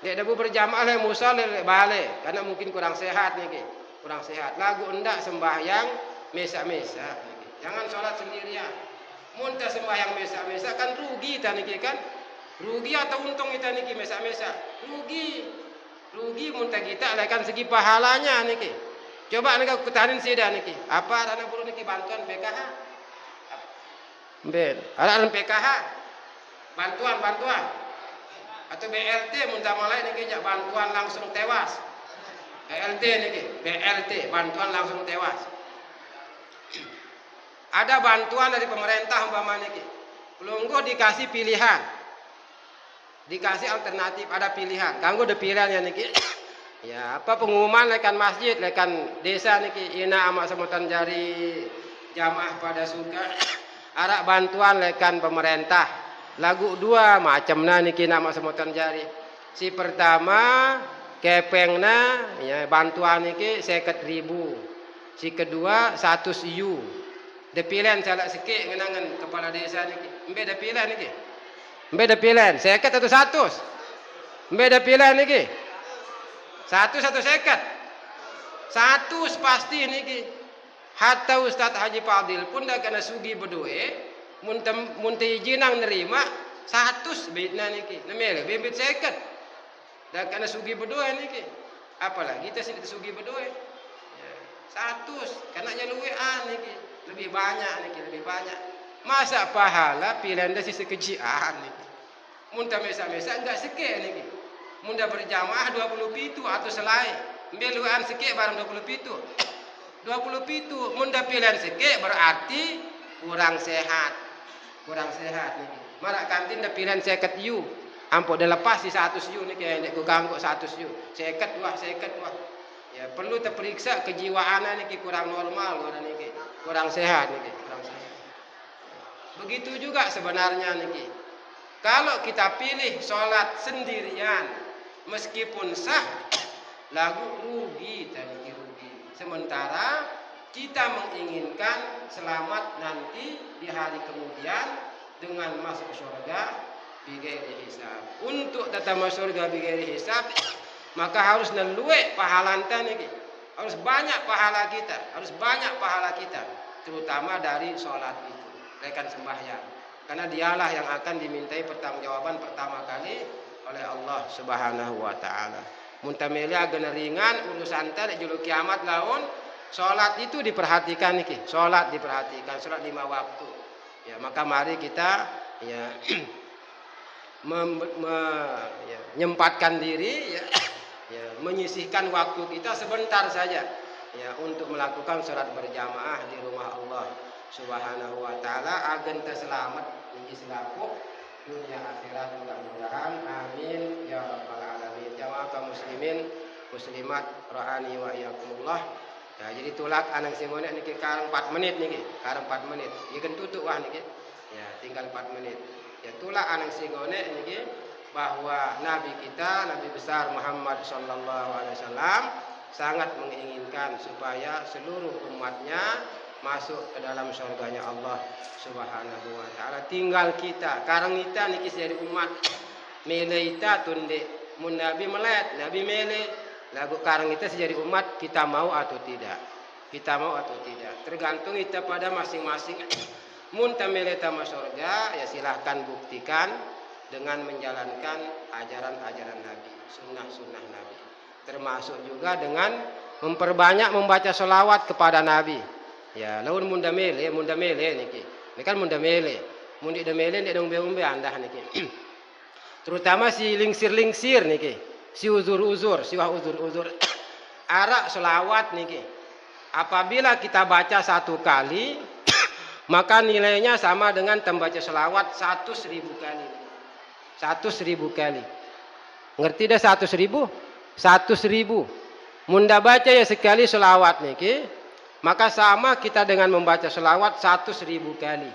Nek dabu berjamaah lek musala lek balik karena mungkin kurang sehat niki. Kurang sehat. Lagu endak sembahyang mesa-mesa niki. Jangan sholat sendirian. Muntah sembahyang mesa-mesa kan rugi kita niki kan. Rugi atau untung kita niki mesa-mesa? Rugi. Rugi muntah kita kan segi pahalanya niki. Coba nika kutanin sida niki. Apa ada perlu niki bantuan PKH? Ben, ada PKH? Bantuan atau BLT muntah mulai niki jak bantuan langsung tewas. BLT niki, BLT bantuan langsung tewas. Ada bantuan dari pemerintah umpama niki. Pelunggu dikasih pilihan. Dikasih alternatif, ada pilihan. Kanggo de pilihan ya niki. Ya, apa pengumuman lekan masjid, lekan desa niki ina amak semutan jari jamaah pada suka. Arak bantuan lekan pemerintah. Lagu dua macamna niki nama semutan jari. Si pertama kepengna ya bantuan niki 50.000. Si kedua 100 U. De pilihan salak sikit ngenangan kepala desa niki. Embe de pilihan niki. Embe de pilihan 50 atau 100. Embe de pilihan niki. 100 atau 50. 100 pasti niki. Hatta Ustaz Haji Fadil pun dah kena sugi berdoa. Muntah jinang nerima 100 baitna niki. Namanya bebet 50. Dah kena sugi berdoa niki. Apalagi kita sini sugi berdoa. 100 karena jaluan niki. Lebih banyak niki, lebih banyak. Masa pahala pilihan dah sisi kejian niki. Muntah mesa-mesa enggak sikit niki. Muntah berjamaah 20 pitu atau selai. Beluan sikit barang 20 pitu. 20 pitu muntah pilihan sikit berarti kurang sehat. Kurang sehat niki. Marak kantin dah pilihan 50 U. Ampuk dah lepas si 100 U niki nek ku ganggu 100 U. 50 wah. Ya perlu terperiksa kejiwaan niki kurang normal orang niki. Kurang sehat niki, kurang sehat. Begitu juga sebenarnya niki. Kalau kita pilih sholat sendirian meskipun sah lagu rugi tadi rugi. Sementara kita menginginkan selamat nanti di hari kemudian dengan masuk surga bighairi hisab. Untuk tetap masuk surga bighairi hisab maka harus neluwe pahalanta niki. Harus banyak pahala kita, terutama dari sholat itu, rekan sembahyang. Karena dialah yang akan dimintai pertanggungjawaban pertama kali oleh Allah Subhanahu wa taala. Muntameli agak ringan urusan tadi julu kiamat laun, sholat itu diperhatikan niki. Sholat diperhatikan, sholat 5 waktu. Ya, maka mari kita ya menyempatkan diri ya, menyisihkan waktu kita sebentar saja ya untuk melakukan salat berjamaah di rumah Allah Subhanahu wa taala agar kita selamat di selaku dunia akhirat mudah-mudahan amin ya rabbal alamin. Jamaah kaum muslimin muslimat rahani wa iyyakumullah. Ya jadi tulak anang simone niki karang 4 menit niki, karang 4 menit. Ieu kan tutuk wah niki. Ya tinggal 4 menit. Ya tulak anang simone niki bahwa Nabi kita, Nabi besar Muhammad sallallahu alaihi wasallam sangat menginginkan supaya seluruh umatnya masuk ke dalam surganya Allah Subhanahu wa taala. Tinggal kita, karang kita niki jadi umat mele ita tunde mun Nabi melet, Nabi mele lagu karang kita jadi umat kita mau atau tidak. Kita mau atau tidak. Tergantung kita pada masing-masing. Mun ta mele ta surga ya silahkan buktikan dengan menjalankan ajaran-ajaran Nabi, sunnah-sunnah Nabi. Termasuk juga dengan memperbanyak membaca selawat kepada Nabi. Ya, laun munda mele niki. Ini kan munda mele. Mundi de mele ndek dong beumbe andah niki. Terutama si lingsir-lingsir niki. Si uzur-uzur, si wah uzur-uzur. Arak selawat niki. Apabila kita baca 1 kali, maka nilainya sama dengan membaca selawat 100.000 kali. 100.000 kali. Ngerti dah 100.000? 100.000. Munda baca ya sekali selawat niki, maka sama kita dengan membaca selawat 100.000 kali.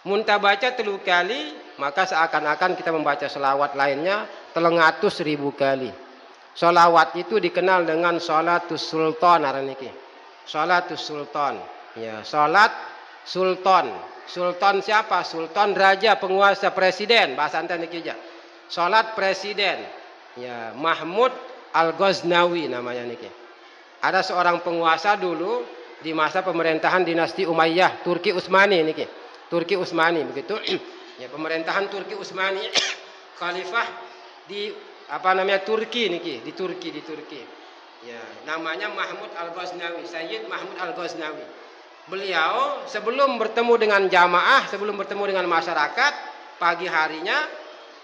Munta baca 3 kali, maka seakan-akan kita membaca selawat lainnya 300.000 kali. Selawat itu dikenal dengan Sholatus Sultan araniki. Sholatus Sultan. Ya, salat sultan. Sultan siapa? Sultan raja, penguasa, presiden. Bahasa anta niki aja. Salat presiden. Ya, Mahmud Al-Ghaznawi namanya niki. Ada seorang penguasa dulu di masa pemerintahan dinasti Umayyah, Turki Utsmani niki. Turki Utsmani begitu. Ya, pemerintahan Turki Utsmani khalifah di Turki niki, di Turki. Ya, namanya Mahmud Al-Ghaznawi, Sayyid Mahmud Al-Ghaznawi. Beliau sebelum bertemu dengan jamaah, sebelum bertemu dengan masyarakat, pagi harinya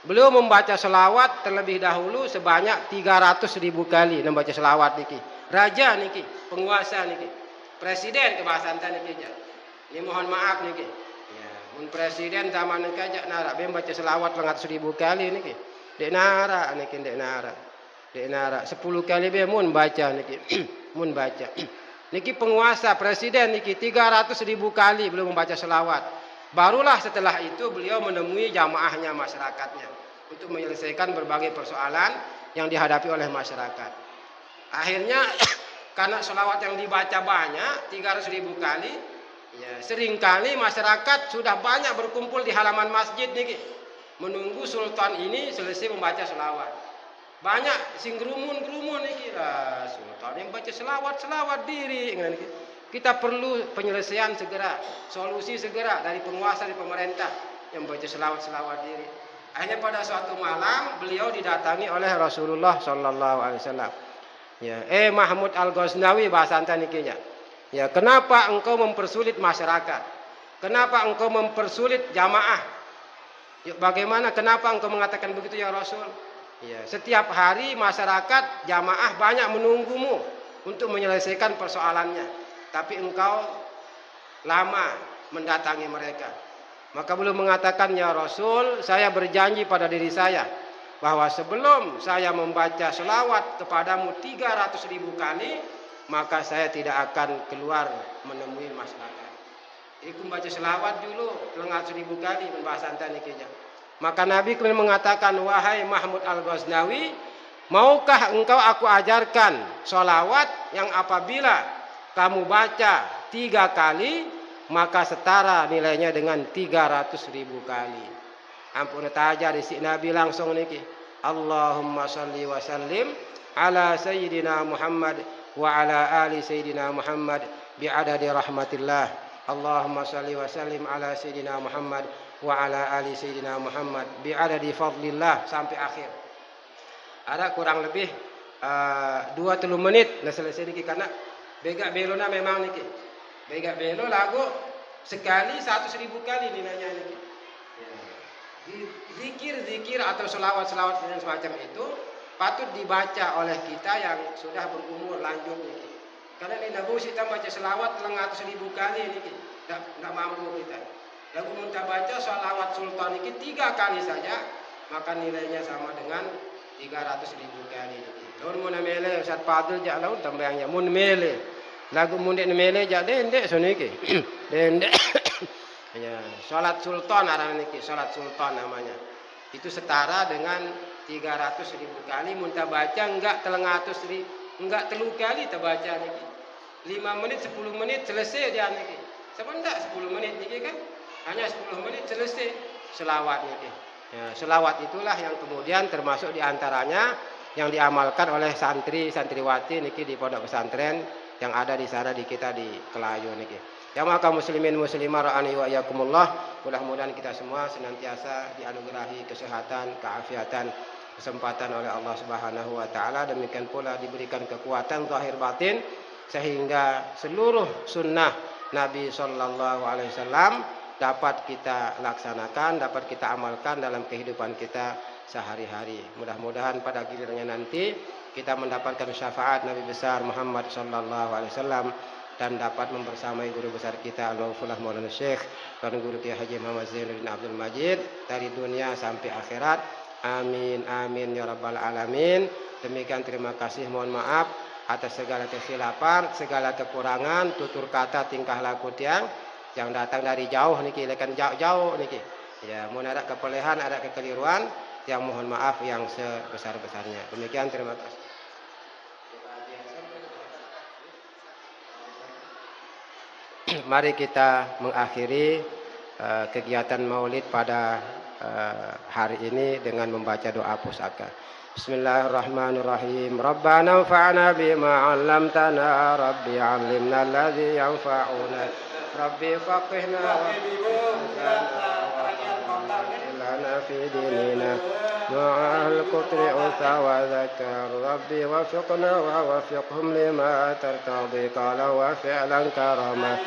beliau membaca selawat terlebih dahulu sebanyak 300.000 kali membaca selawat niki. Raja niki, penguasa niki, presiden kebahasan niki aja. Ini mohon maaf niki. Ya, mun presiden zaman niki aja nara membaca selawat 100.000 kali niki. Dek nara niki, dek nara. Dek nara 10 kali be mun baca niki. Mun baca. Niki penguasa presiden niki 300.000 kali beliau membaca selawat. Barulah setelah itu beliau menemui jamaahnya, masyarakatnya untuk menyelesaikan berbagai persoalan yang dihadapi oleh masyarakat. Akhirnya karena selawat yang dibaca banyak 300.000 kali, ya seringkali masyarakat sudah banyak berkumpul di halaman masjid niki menunggu sultan ini selesai membaca selawat. Banyak sing gerumun niki lah sultan yang baca selawat diri. Kita perlu penyelesaian segera, solusi segera dari penguasa, dari pemerintah yang baca selawat diri. Akhirnya pada suatu malam beliau didatangi oleh Rasulullah sallallahu alaihi wasallam. Ya, Mahmud Al-Ghaznawi bahasa anta nikinya. Ya, kenapa engkau mempersulit masyarakat? Kenapa engkau mempersulit jamaah? Ya, bagaimana kenapa engkau mengatakan begitu ya Rasul? Ya, setiap hari masyarakat jamaah banyak menunggumu untuk menyelesaikan persoalannya, tapi engkau lama mendatangi mereka. Maka beliau mengatakan, ya Rasul, saya berjanji pada diri saya bahwa sebelum saya membaca selawat kepadamu 300.000 kali, maka saya tidak akan keluar menemui masyarakat. Iku membaca selawat dulu 300.000 kali pembahasan tanikinya. Maka Nabi kemudian mengatakan, wahai Mahmud Al-Ghaznawi, maukah engkau aku ajarkan sholawat yang apabila kamu baca 3 kali, maka setara nilainya dengan 300.000 kali. Ampun taja di si Nabi langsung niki. Allahumma salli wa sallim ala sayyidina Muhammad wa ala ali sayyidina Muhammad bi'adadi rahmatillah. Allahumma salli wa sallim ala sayyidina Muhammad wa ala ali sayyidina Muhammad bi'adadi fadlillah sampai akhir. Ada kurang lebih 2-3 menit nah selesai niki karena bega belona memang niki. Bega belo lagu sekali 100.000 kali nilainya niki. Zikir atau selawat dan semacam itu patut dibaca oleh kita yang sudah berumur lanjut niki. Karena ini Nabi kita baca selawat 300.000 kali niki, tidak mampu kita. Lagu minta baca selawat sultan niki 3 kali saja, maka nilainya sama dengan 300.000 kali niki. Lalu mun mele Ustaz Fadil jak laun tambayangnya mun mele. Lagu mun dek mele jak dendek so niki. Dendek. Ya, salat sultan arang niki, salat sultan namanya. Itu setara dengan 300.000 kali minta baca enggak 300.000, enggak 3 kali terbaca niki. 5 menit 10 menit selesai dia niki. Sebentar 10 menit niki kan? Hanya 10 menit selesai selawat niki. Ya, selawat itulah yang kemudian termasuk diantaranya yang diamalkan oleh santri-santriwati niki di pondok pesantren yang ada di sana di kita di Kelayu niki. Ya maka muslimin muslimah ra'ani wa iyakumullah, mudah-mudahan kita semua senantiasa dianugerahi kesehatan, keafiatan, kesempatan oleh Allah Subhanahu wa taala, demikian pula diberikan kekuatan zahir batin sehingga seluruh sunnah Nabi sallallahu alaihi wasallam dapat kita laksanakan, dapat kita amalkan dalam kehidupan kita sehari-hari. Mudah-mudahan pada gilirannya nanti kita mendapatkan syafaat Nabi besar Muhammad sallallahu alaihi wasallam dan dapat membersamai guru besar kita Al-Maghfurlah Maulana Syekh dan guru Kiai Haji Muhammad Zainuddin Abdul Majid dari dunia sampai akhirat. Amin amin ya rabbal alamin. Demikian, terima kasih, mohon maaf atas segala kesilapan, segala kekurangan, tutur kata, tingkah laku tiang. yang datang dari jauh niki, lekan jauh-jauh niki. Ya, mun ada kepelehan, ada kekeliruan, yang mohon maaf yang sebesar-besarnya. Demikian, terima kasih. Mari kita mengakhiri kegiatan Maulid pada hari ini dengan membaca doa pusaka. Bismillahirrahmanirrahim. Rabbana anfa'na bima 'allamtana, Rabbi 'allimna alladhi yanfa'una, Rabbi faqihna lana fi dinina مع الكفر أنثى وذكر ربي وفقنا ووفقهم لما ترتضي قولا وفعلا كرما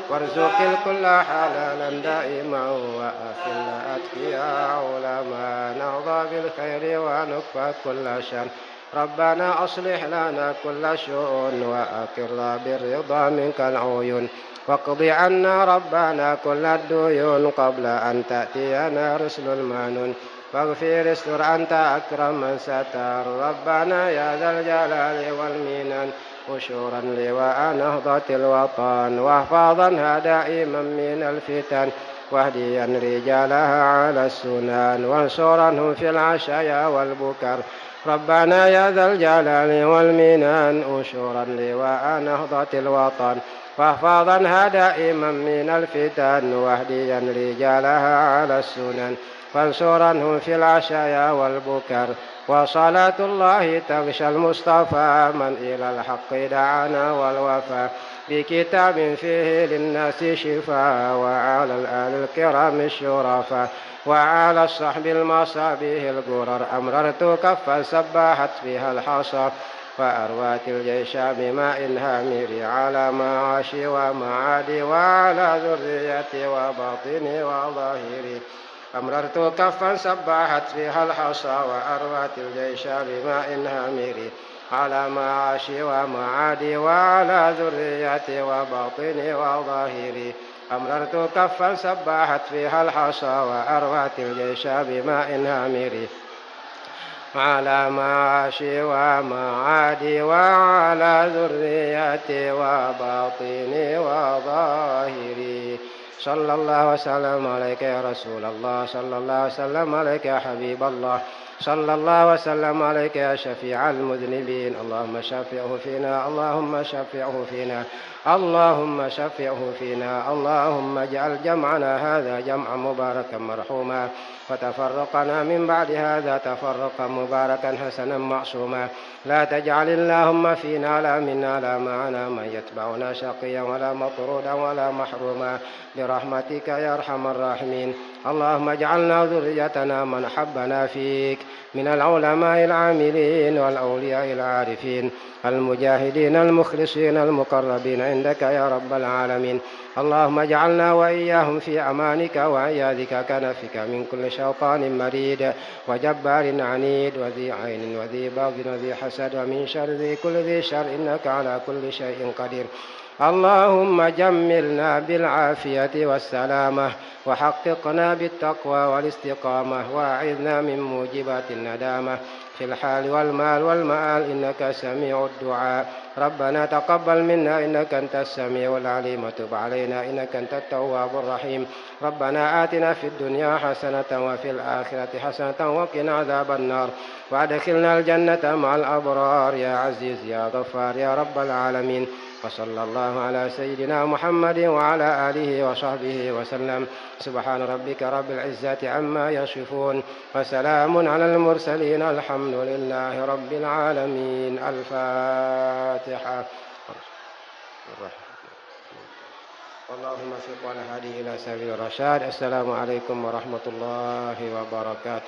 وارزق الكل حلالا دائما وأخل أتقياء علما نرضى بالخير ونكفى كل شر ربنا أصلح لنا كل شؤون وأقر بالرضا منك العيون واقض عنا ربنا كل الديون قبل أن تأتينا رسل المنون واغفر استر أنت أكرم من ستر ربنا يا ذا الجلال والمنن وشورا لواء نهضة الوطن واحفظنها دائما من الفتن واهديا رجالها على السنن وانصرنهم في العشايا والبكر ربنا يا ذا الجلال والمنن أشورا لواء نهضة الوطن واحفظنها دائما من الفتن واهديا رجالها على السنن وانصرنهم في العشايا والبكر وصلاة الله تغشى المصطفى من إلى الحق دعانا والوفا بكتاب فيه للناس شفاء وعلى الآل الكرام الشرفاء وعلى الصحب المصابيح الغرر أمررت كفا سباحت فيها الحصى وأروات الجيش بماء هامر على معاشي ومعادي وعلى ذريتي وباطني وظاهري أمررت كفا سباحت فيها الحصى وأروات الجيش بماء هامر على معاشي ومعادي وعلى ذريتي وباطني وظاهري أمررت كفا سباحت فيها الحصى وأروات الجيش بماء هامر على معاشي ومعادي وعلى ذريتي وباطني وظاهري صلى الله وسلم عليك يا رسول الله صلى الله وسلم عليك يا حبيب الله صلى الله وسلم عليك يا شفيع المذنبين اللهم شفعه فينا اللهم شفعه فينا اللهم شفعه فينا اللهم اجعل جمعنا هذا جمعا مباركا مرحوما وتفرقنا من بعد هذا تفرقا مباركا حسنا معصوما لا تجعل اللهم فينا لا منا لا معنا من يتبعنا شقيا ولا مطرودا ولا محروما برحمتك يا أرحم الراحمين اللهم اجعلنا ذريتنا من حبنا فيك من العلماء العاملين والأولياء العارفين المجاهدين المخلصين المقربين عندك يا رب العالمين اللهم اجعلنا وإياهم في أمانك وعياذك كنفك من كل شيطان مريد وجبار عنيد وذي عين وذي بغض وذي حسد ومن شر ذي كل ذي شر إنك على كل شيء قدير اللهم جملنا بالعافية والسلامة وحققنا بالتقوى والاستقامة وأعذنا من موجبات الندامة في الحال والمال والمآل إنك سميع الدعاء ربنا تقبل منا إنك أنت السميع العليم وتب علينا إنك أنت التواب الرحيم ربنا آتنا في الدنيا حسنة وفي الآخرة حسنة وقنا عذاب النار وأدخلنا الجنة مع الأبرار يا عزيز يا غفار يا رب العالمين وصلى الله على سيدنا محمد وعلى آله وصحبه وسلم سبحان ربك رب العزة عما يصفون وسلام على المرسلين الحمد لله رب العالمين الفاتحة اللهم وفق والهادي إلى سبيل الرشاد السلام عليكم ورحمة الله وبركاته.